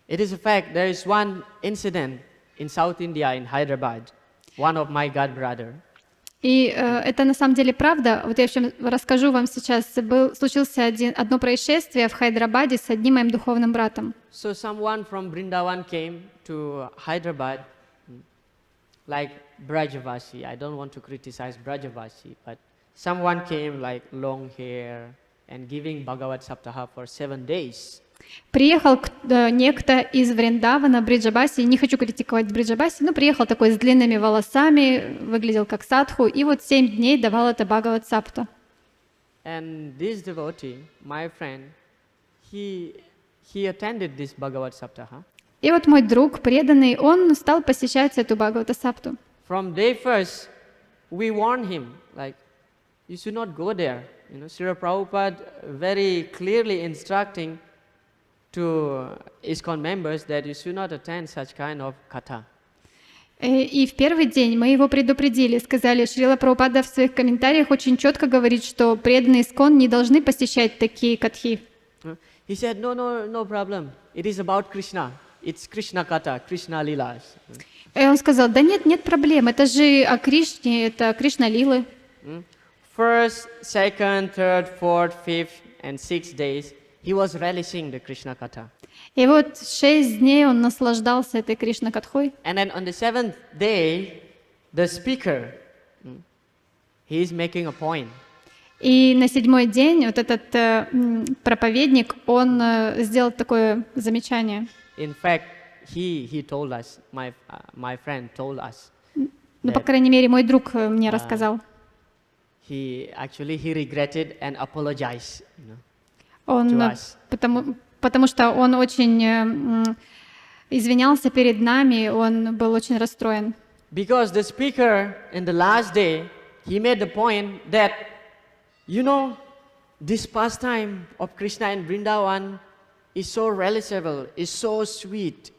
It is a fact, there is one incident in South India, in Hyderabad, one of my god brother. И это на самом деле правда. Вот я еще расскажу вам сейчас. Случилось одно происшествие в Хайдарабаде с одним моим духовным братом. So someone from Vrindavan came to Hyderabad, like Brajavasi. I don't want to criticize Brajavasi, but someone came like long hair and giving Bhagavat Saptaha for 7 days. Приехал некто из Вриндавана, Бриджабаси, не хочу критиковать Бриджабаси, но приехал такой с длинными волосами, выглядел как садху, и вот 7 дней давал это Бхагават Сапту. And this devotee, my friend, he attended this Bhagavat Saptaha. И вот мой друг, преданный, он стал посещать эту Бхагавата Сапту. From day first, we warned him, like, you should not go there. You know, Srila Prabhupada very clearly instructing to ISKCON members that you should not attend such kind of katha. И в первый день мы его предупредили, сказали, Шрила Прабхупада в своих комментариях очень четко говорит, что преданные ИСККОН не должны посещать такие катхи. He said, no problem. It is about Krishna. It's Krishna katha, Krishna lilas. И он сказал, да нет проблем, это же о Кришне, это Кришна лилы. First, second, third, fourth, fifth, and 6 days, he was relishing the Krishna katha. И вот 6 дней он наслаждался этой Кришна катхой. And then on the 7th day, the speaker, he is making a point. И на 7-й день вот этот проповедник, он сделал такое замечание. In fact, he told us, my friend told us. Ну, по крайней мере, мой друг мне рассказал. He regretted and apologized, Он, to us. потому что он очень извинялся перед нами, он был очень расстроен. Because the speaker in the last day, he made the point that, this pastime of Krishna in Vrindavan is so relishable, is so sweet,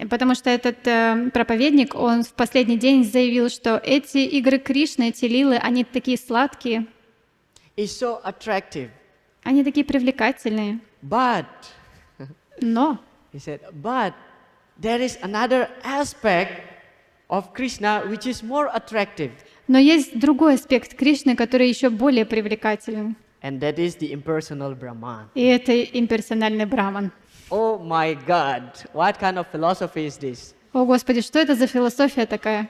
Потому что этот проповедник, он в последний день заявил, что эти игры Кришны, эти лилы, они такие сладкие, is so attractive. они такие привлекательные. But, Но, he said, but there is another aspect of Krishna which is more attractive. но есть другой аспект Кришны, который еще более привлекателен. And that is the impersonal Brahman. И это имперсональный Браман. Oh my God, what kind of philosophy is this? О, Господи, что это за философия такая?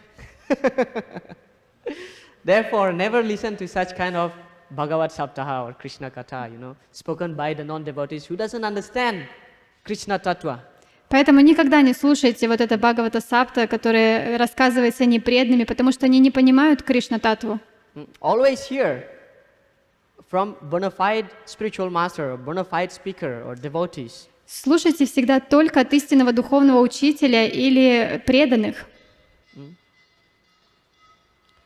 Therefore, never listen to such kind of Bhagavat Saptaha or Krishna Katha, spoken by the non-devotees who doesn't understand Krishna Tattva. Поэтому никогда не слушайте вот это Бхагавата Сапта, которое рассказывается непреданными, потому что они не понимают Кришна Татву. Always hear from bona fide spiritual master, or bona fide speaker or devotees. Слушайте всегда только от истинного духовного учителя или преданных.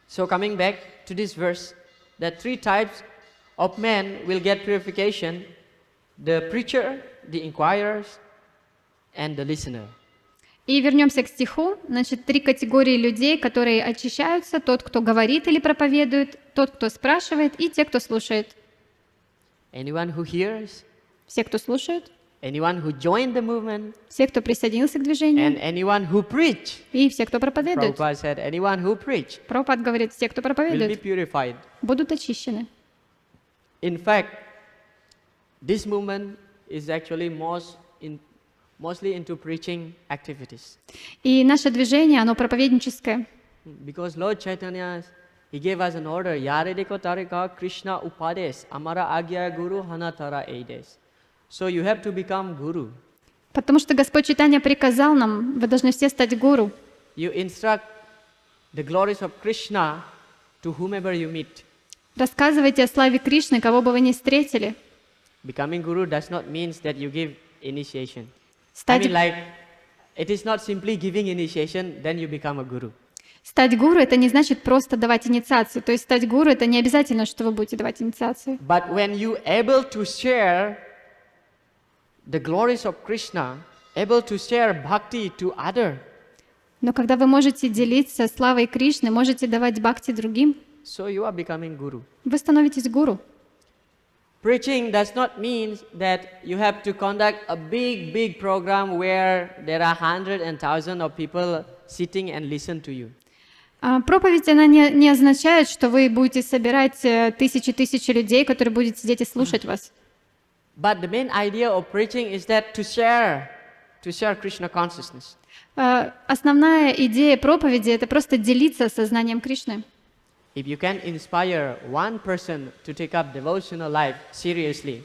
So coming back to this verse, that 3 types of men will get purification: the preacher, the inquirers, and the listener. И вернемся к стиху. Значит, 3 категории людей, которые очищаются: тот, кто говорит или проповедует, тот, кто спрашивает, и те, кто слушает. Anyone who hears, Все, кто слушают, anyone who joined the movement, все, кто присоединился к движению, and anyone who preach. и все, кто проповедует. Prabhupada said, anyone who preach Прабхупад говорит, все, кто will be проповедует, purified. будут очищены. In fact, this movement is actually mostly into preaching activities. И наше движение, оно проповедническое. Because Lord Chaitanya, he gave us an order, Yaredeko Tarika Krishna Upades, Amara Agya Guru Hanatara Eides. So you have to become guru. Потому что Господь Чайтанья приказал нам, вы должны все стать гуру. You instruct the glories of Krishna to whomever you meet. Рассказывайте о славе Кришны, кого бы вы ни встретили. Becoming guru does not mean that you give initiation. I Стать, mean, like It is not simply giving initiation, then you become a guru. Стать гуру — это не значит просто давать инициацию. То есть стать гуру — это не обязательно, что вы будете давать инициацию. But when you able to share the glories of Krishna, able to share bhakti to other, Но когда вы можете делиться славой Кришны, можете давать бхакти другим, so you are becoming guru. вы становитесь гуру. Preaching does not mean that you have to conduct a big program where there are hundreds and thousands of people sitting and listen to you. Проповедь, она не означает, что вы будете собирать тысячи людей, которые будут сидеть и слушать вас. But the main idea of preaching is that to share Krishna consciousness. Основная идея проповеди — это просто делиться сознанием Кришны. If you can inspire one person to take up devotional life seriously,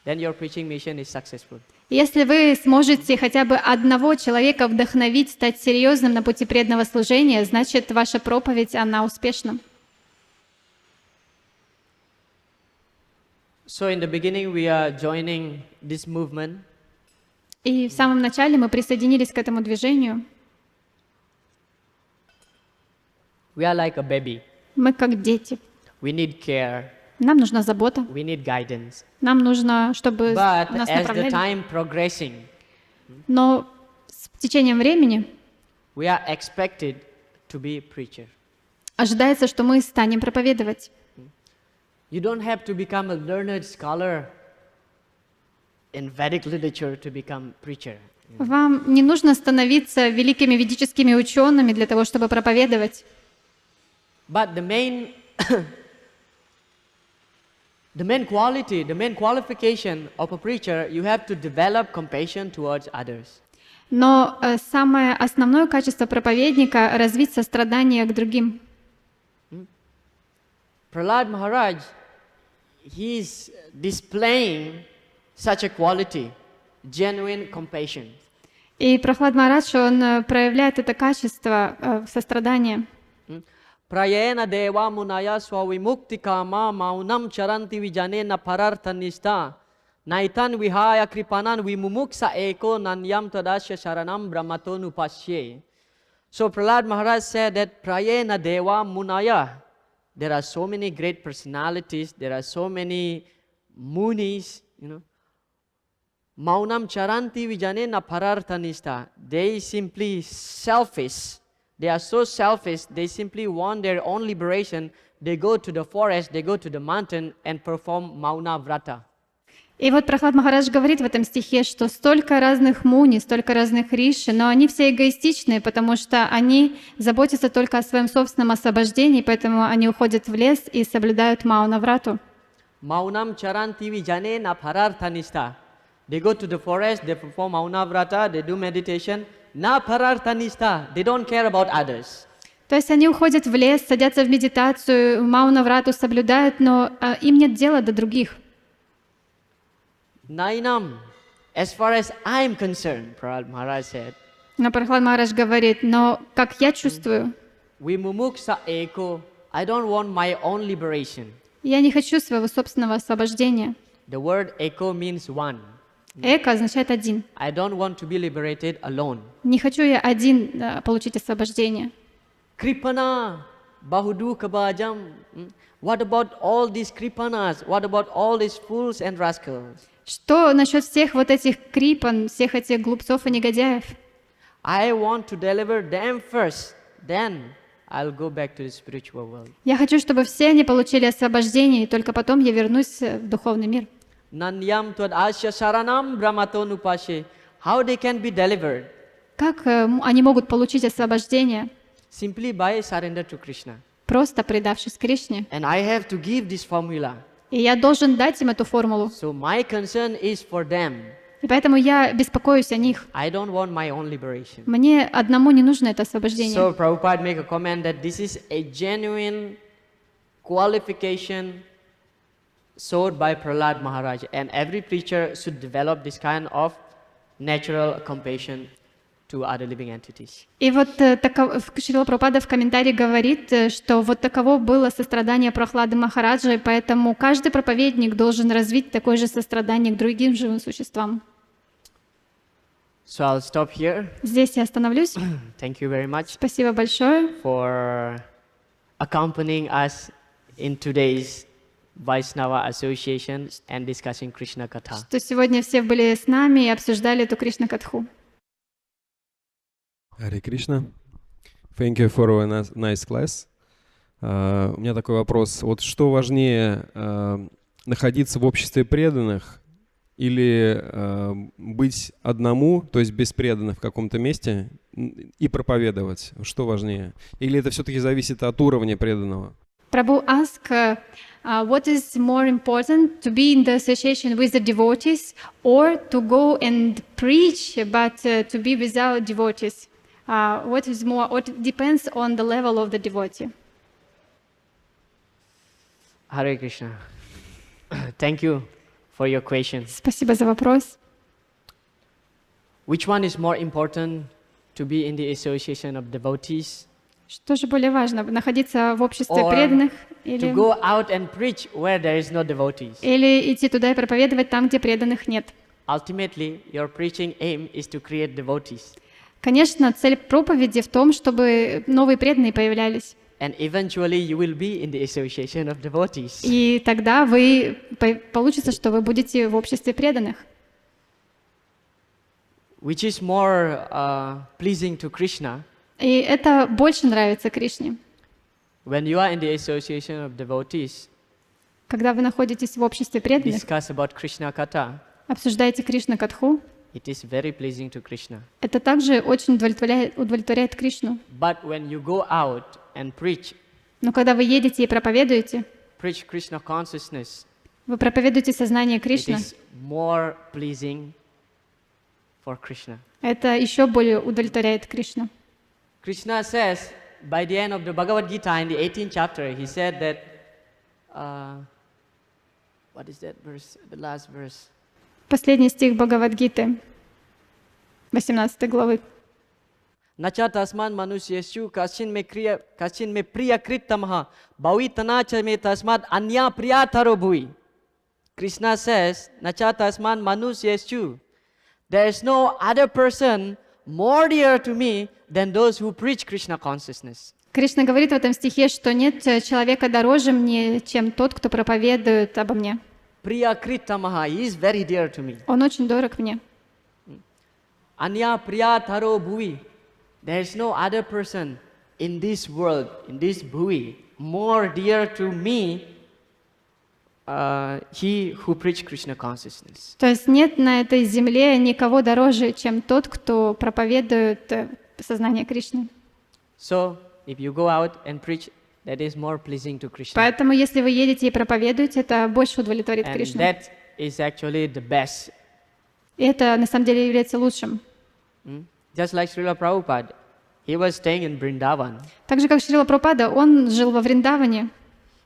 then your preaching mission is successful. Если вы сможете хотя бы одного человека вдохновить стать серьезным на пути преданного служения, значит, ваша проповедь, она успешна. So in the beginning we are joining this movement. И в самом начале мы присоединились к этому движению. We are like a baby. Мы как дети. We need care. Нам нужна забота. We need guidance. Нам нужно, чтобы But нас as the направляли. time progressing, Но с течением времени we are expected to be preacher. ожидается, что мы станем проповедовать. You don't have to become a learned scholar in Vedic literature to become preacher. Вам не нужно становиться великими ведическими учеными для того, чтобы проповедовать. But the main qualification of a preacher, you have to develop compassion towards others. Но самое основное качество проповедника — развить сострадание к другим. Prahlad Maharaj, he is displaying such a quality, genuine compassion. И Прахлад Махарадж, он проявляет это качество сострадания. Prayena deva munaya swavimukti kama maunam charanti vijanena pararthanishta naitan vihaya kripanan vimumuksa eko nanyam tadasya sharanam brahmatonu pasye. So Prahlad Maharaj said that Prayena deva munaya, there are so many great personalities, there are so many munis, Maunam charanti vijanena pararthanishta. They simply selfish. They are so selfish, they simply want their own liberation. They go to the forest, they go to the mountain and perform Mauna Vrata. И вот Прахлад Махарадж говорит в этом стихе, что столько разных муни, столько разных риши, но они все эгоистичные, потому что они заботятся только о своем собственном освобождении, поэтому они уходят в лес и соблюдают Мауна Врату. Maunam charanti vijanena pararthanishta. They go to the forest, they perform Mauna Vrata, they do meditation. Na pararthanishta. They don't care about others. То есть они уходят в лес, садятся в медитацию, Мауна Врату соблюдают, но им нет дела до других. Nainam, as far as I'm concerned, Prahlad Maharaj said. Но Прахлад Махарадж говорит, но как я чувствую, Vimumuksa eko. I don't want my own liberation. я не хочу своего собственного освобождения. The word eko means one. Эко означает один. I don't want to be liberated alone. Не хочу я один получить освобождение. Kripana, bahudu kabajam. What about all these kripanas? What about all these fools and rascals? Что насчет всех вот этих крипан, всех этих глупцов и негодяев? I want to deliver them first. Then I'll go back to the spiritual world. Я хочу, чтобы все они получили освобождение, и только потом я вернусь в духовный мир. Nanyam twad asya saranam brahmatonu pashe. How they can be delivered? Как они могут получить освобождение? Simply by surrender to Krishna. Просто предавшись Кришне. And I have to give this formula. И я должен дать им эту формулу. So my concern is for them. И поэтому я беспокоюсь о них. I don't want my own liberation. Мне одному не нужно это освобождение. So Prabhupada make a comment that this is a genuine qualification sought by Prahlad Maharaj, and every preacher should develop this kind of natural compassion to other living entities. И вот Шрила Прабхупада в комментарии говорит, что вот таково было сострадание Прахлады Махараджа, и поэтому каждый проповедник должен развить такое же сострадание к другим живым существам. So I'll stop here. Здесь я остановлюсь. Thank you very much Спасибо большое, for accompanying us in today's Vaishnava Association and discussing Krishna Katha. что сегодня все были с нами и обсуждали эту Кришна-катху. Харе Кришна. Thank you for a nice class. У меня такой вопрос. Вот что важнее, находиться в обществе преданных или быть одному, то есть без преданных в каком-то месте и проповедовать? Что важнее? Или это все-таки зависит от уровня преданного? Prabhu asked, what is more important, to be in the association with the devotees or to go and preach, but to be without devotees? What is more, it depends on the level of the devotee. Hare Krishna. Thank you for your question. Спасибо за вопрос. Which one is more important, to be in the association of devotees Что же более важно, находиться в обществе or преданных to go out and preach where there is no devotees? или идти туда и проповедовать там, где преданных нет? Ultimately, your preaching aim is to create devotees. Конечно, цель проповеди в том, чтобы новые преданные появлялись. And eventually you will be in the association of devotees. И тогда получится, что вы будете в обществе преданных. Which is more pleasing to Krishna? И это больше нравится Кришне. When you are in the association of devotees, Когда вы находитесь в обществе преданных, discuss about Krishna Katha, обсуждаете Кришна-катху, it is very pleasing to Krishna. это также очень удовлетворяет Кришну. But when you go out and preach Но когда вы едете и проповедуете, Krishna consciousness, вы проповедуете сознание it Кришны, is more pleasing for Krishna. это еще более удовлетворяет Кришну. Krishna says, by the end of the Bhagavad Gita in the 18th chapter, he said that, what is that verse, the last verse? Последний стих Бхагавад-гиты, 18 главы. Nacha tasman manusyeshu kashin me priya kritamha bhavitana cha me tasmad anya priyataro bhui. Krishna says, Nacha tasman manusyeshu, there is no other person more dear to me than those who preach Krishna consciousness. Кришна говорит в этом стихе, что нет человека дороже мне, чем тот, кто проповедует обо мне. Priya Kritamaha, he is very dear to me. Он очень дорог мне. Anya Priyataro Bhui, there is no other person in this world, in this Bhui, more dear to me, he who preach Krishna consciousness. То есть нет на этой земле никого дороже, чем тот, кто проповедует сознание Кришны. So, if you go out and preach, that is more pleasing to Krishna. Поэтому, если вы едете и проповедуете, это больше удовлетворит And Кришну. that is actually the best. И это на самом деле является лучшим. Just like Srila Prabhupada, he was staying in Vrindavan. Так же, как Шрила Прабхупада, он жил во Вриндаване.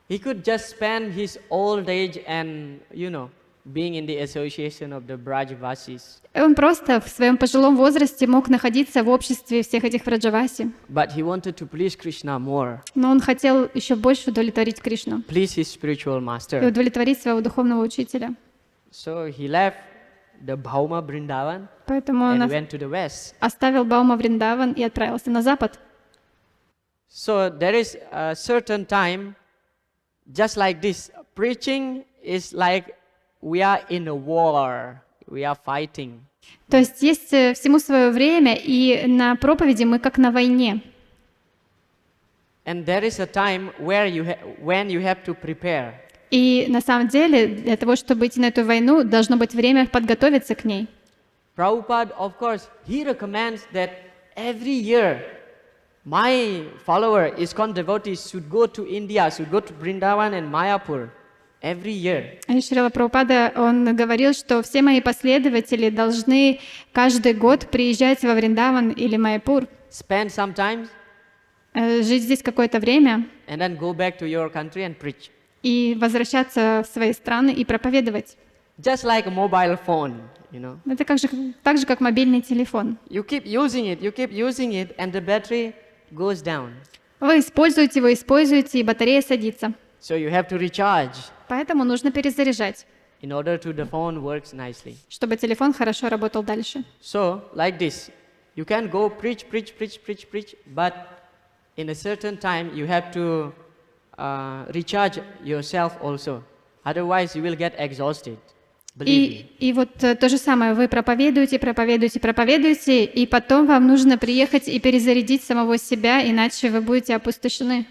He could just spend his old age and, being in the association of the Brajavasis. Он просто в своем пожилом возрасте мог находиться в обществе всех этих Враджаваси. But he wanted to please Krishna more, Но он хотел еще больше удовлетворить Кришну please his spiritual и master. удовлетворить своего духовного учителя. So he left the Bhauma Vrindavan Поэтому он and went to the west. оставил Баума Вриндаван и отправился на запад. So there is a certain time, just like this, preaching is like we are in a war, we are fighting. То есть есть всему свое время, и на проповеди мы как на войне. And there is a time where when you have to prepare. И на самом деле для того, чтобы идти на эту войну, должно быть время подготовиться к ней. Prabhupada, of course, he recommends that every year my follower, ISKCON devotees, should go to India, should go to Vrindavan and Mayapur every year. И Шрила Прабхупада, он говорил, что все мои последователи должны каждый год приезжать во Вриндаван или Майяпур, Spend some time жить здесь какое-то время and then go back to your country and preach. и возвращаться в свои страны и проповедовать. Just like a mobile phone, Это так же, как мобильный телефон. You keep using it, and the battery goes down. Вы используете его, и батарея садится. So you have to recharge. Поэтому нужно перезаряжать. in order to the phone works nicely. чтобы телефон хорошо работал дальше. So, like this, you can go preach, but in a certain time you have to recharge yourself also. Otherwise, you will get exhausted. Believe me. И вот то же самое, вы проповедуете, и потом вам нужно приехать и перезарядить самого себя, иначе вы будете опустошены.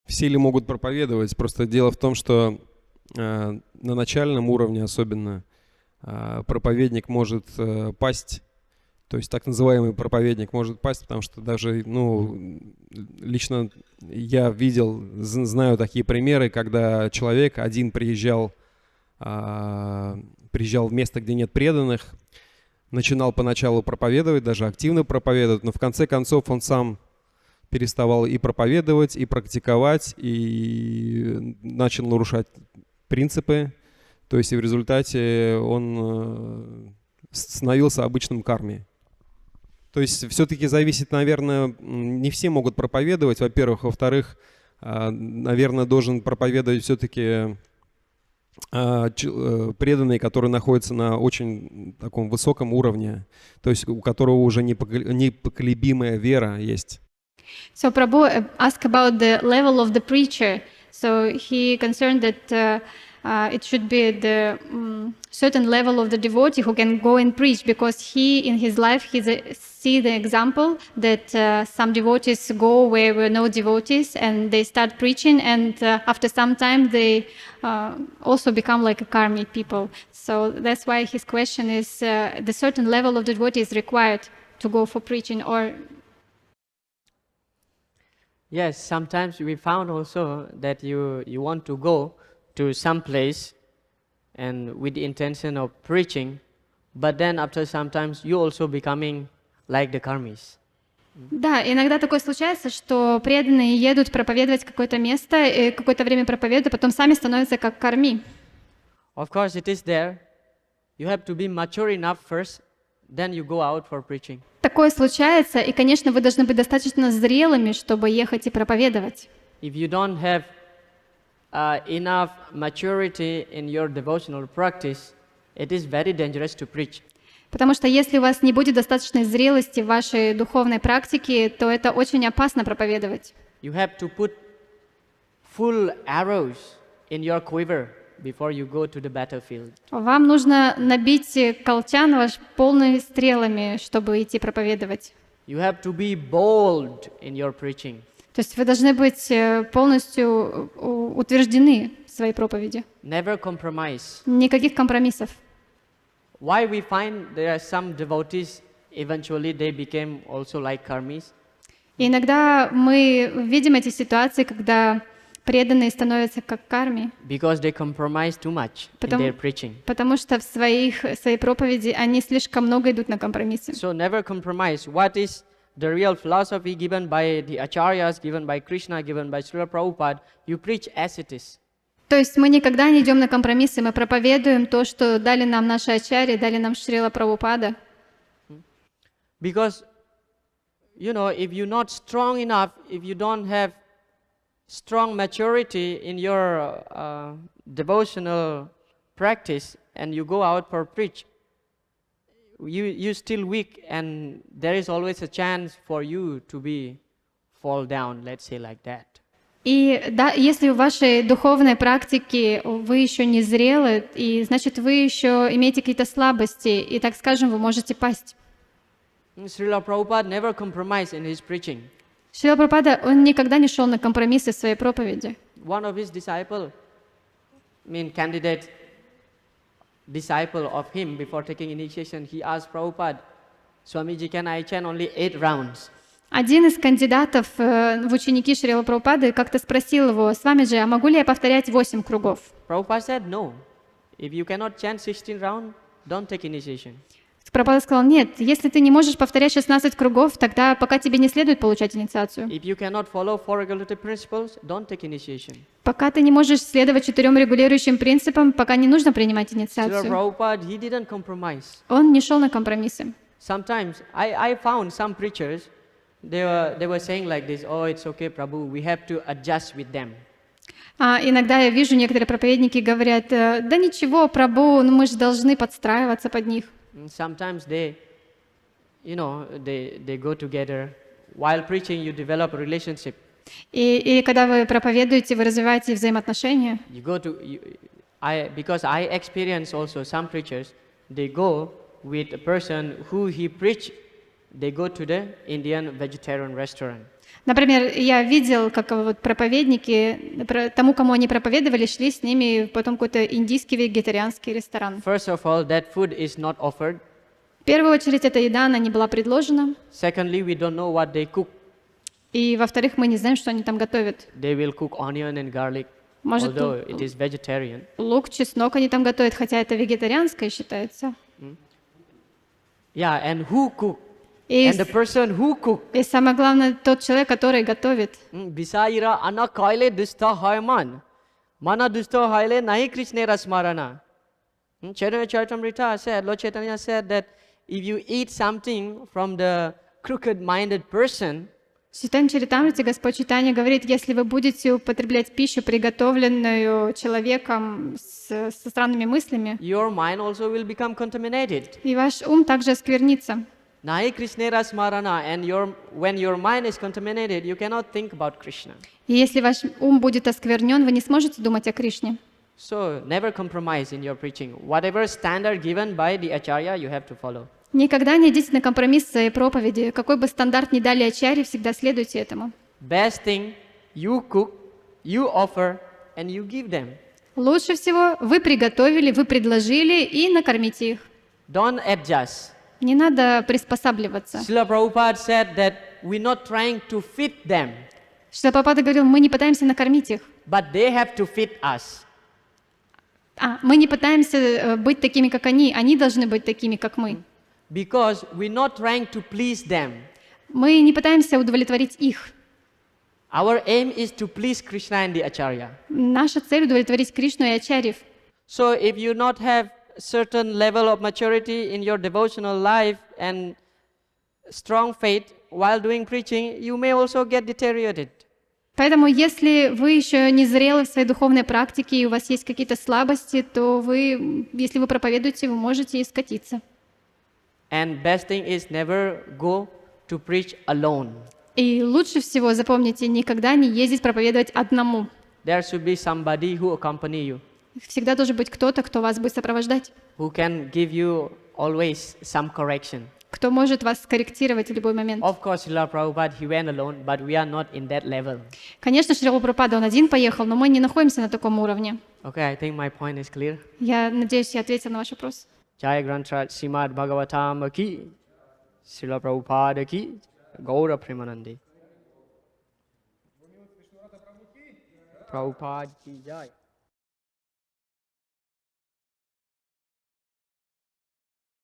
Все ли могут проповедовать? Просто дело в том, что на начальном уровне особенно проповедник может пасть. То есть так называемый проповедник может пасть, потому что даже, лично я видел, знаю такие примеры, когда человек один приезжал в место, где нет преданных, начинал поначалу проповедовать, даже активно проповедовать, но в конце концов он сам переставал и проповедовать, и практиковать, и начал нарушать принципы. То есть и в результате он становился обычным карми. То есть все-таки зависит, наверное, не все могут проповедовать, во-первых. Во-вторых, наверное, должен проповедовать все-таки преданный, который находится на очень таком высоком уровне, то есть у которого уже непоколебимая вера есть. So Prabhu asked about the level of the preacher. So he concerned that it should be the certain level of the devotee who can go and preach, because he in his life see the example that some devotees go where were no devotees and they start preaching, and after some time they also become like a karmic people. So that's why his question is the certain level of the devotee is required to go for preaching, or Yes, sometimes we found also that you want to go to some place and with the intention of preaching, but then after sometimes you also becoming like the karmis. Да, иногда такое случается, что преданные едут проповедовать в какое-то место, и какое-то время проповедуют, а потом сами становятся как карми. Of course it is there. You have to be mature enough first, then you go out for preaching. Такое случается, и, конечно, вы должны быть достаточно зрелыми, чтобы ехать и проповедовать. If you don't have enough maturity in your devotional practice, it is very dangerous to preach. Потому что если у вас не будет достаточной зрелости в вашей духовной практике, то это очень опасно проповедовать. You have to put full arrows in your quiver before you go to the battlefield. Вам нужно набить колчан ваш полный стрелами, чтобы идти проповедовать. You have to be bold in your preaching. То есть вы должны быть полностью утверждены в своей проповеди. Never compromise. Никаких компромиссов. Why we find there are some devotees eventually they became also like karmis? И иногда мы видим эти ситуации, когда преданные становятся как карми, Because they compromise too much in their preaching. потому что в своей проповеди они слишком много идут на компромиссы. So never compromise. What is the real philosophy given by the acharyas, given by Krishna, given by Srila Prabhupada? You preach as it is. То есть мы никогда не идем на компромиссы, мы проповедуем то, что дали нам наши ачарьи, дали нам Шрила Прабхупада. Because, if you're not strong enough, if you don't have strong maturity in your devotional practice and you go out for preach, you're still weak and there is always a chance for you to fall down, let's say like that. И да, если в вашей духовной практике вы еще не зрелы, и значит вы еще имеете какие-то слабости, и, так скажем, вы можете пасть. Srila Prabhupada never compromised in his preaching. Шрила Прабхупада, он никогда не шел на компромиссы в своей проповеди. One of his candidate disciple of him before taking initiation, he asked Prabhupada, Swamiji, can I chant only 8 rounds? Один из кандидатов в ученики Шрила Прабхупады как-то спросил его: «Свамиджи, а могу ли я повторять 8 кругов?» Prabhupada said, no. If you cannot chant 16 rounds, don't take initiation. Прабхупада сказал: «Нет, если ты не можешь повторять 16 кругов, тогда пока тебе не следует получать инициацию. If you cannot follow 4 regulative principles, don't take initiation». Пока ты не можешь следовать 4 регулирующим принципам, пока не нужно принимать Srila инициацию». Prabhupada, he didn't compromise. Он не шел на компромиссы. Sometimes I found some preachers, they were saying like this, oh, it's okay, Prabhu, we have to adjust with them. Иногда я вижу, некоторые проповедники говорят, да ничего, прабху, ну мы же должны подстраиваться под них. Sometimes they go together. While preaching, you develop a relationship. И когда вы проповедуете, вы развиваете взаимоотношения. Because I experience also some preachers, they go with a person who he preach, they go to the Indian vegetarian restaurant. Например, я видел, как вот проповедники, тому, кому они проповедовали, шли с ними потом какой-то индийский вегетарианский ресторан. First of all, that food is not offered. В первую очередь, эта еда, она не была предложена. Secondly, we don't know what they cook. И, во-вторых, мы не знаем, что они там готовят. They will cook onion and garlic, Может, although it is vegetarian. лук, чеснок они там готовят, хотя это вегетарианское считается. Yeah, and who cook? И, And the person who cook. и самое главное, тот человек, который готовит. Bisaira ana kaile dusta hoyman. Mana dusta hoyle nahi Krishna rasmarana. Chaitanya Charitamrita said, Lord Chaitanya said that if you eat something from the crooked-minded person, В Чайтанья Чаритамрите Господь Чайтанья говорит, если вы будете употреблять пищу, приготовленную человеком со странными мыслями, your mind also will become contaminated. и ваш ум также осквернится. Nahi Krishna rasmarana, and when your mind is contaminated, you cannot think about Krishna. И если ваш ум будет осквернен, вы не сможете думать о Кришне. So never compromise in your preaching. Whatever standard given by the acharya, you have to follow. Никогда не идите на компромисс в своей проповеди. Какой бы стандарт ни дали ачарьи, всегда следуйте этому. Best thing, you cook, you offer, and you give them. Лучше всего вы приготовили, вы предложили и накормите их. Don't adjust. Не надо приспосабливаться. Srila Prabhupada said that we're not trying to fit them, Шрила Прабхупада говорил, мы не пытаемся накормить их. but they have to fit us. Мы не пытаемся быть такими, как они должны быть такими, как мы. Because we're not trying to please them. Мы не пытаемся удовлетворить их. Our aim is to please Krishna and the acharya. Наша цель — удовлетворить Кришну и ачарьев. So if you not have certain level of maturity in your devotional life and strong faith while doing preaching, you may also get deteriorated. Поэтому, если вы еще не зрелы в своей духовной практике и у вас есть какие-то слабости, то вы, если вы проповедуете, вы можете и скатиться. And best thing is never go to preach alone. И лучше всего, запомните, никогда не ездить проповедовать одному. There should be somebody who accompany you, Всегда должен быть кто-то, кто вас будет сопровождать, who can give you always some correction. кто может вас скорректировать в любой момент. Of course, Srila Prabhupada, he went alone, but we are not in that level. Конечно, Шрила Прабхупада, он один поехал, но мы не находимся на таком уровне. Okay, I think my point is clear. Я надеюсь, я ответила на ваш вопрос. Jai Granth Shrimad Bhagavatam ki, Srila Prabhupada ki, Gaura Premanande. Prabhupada ki jai.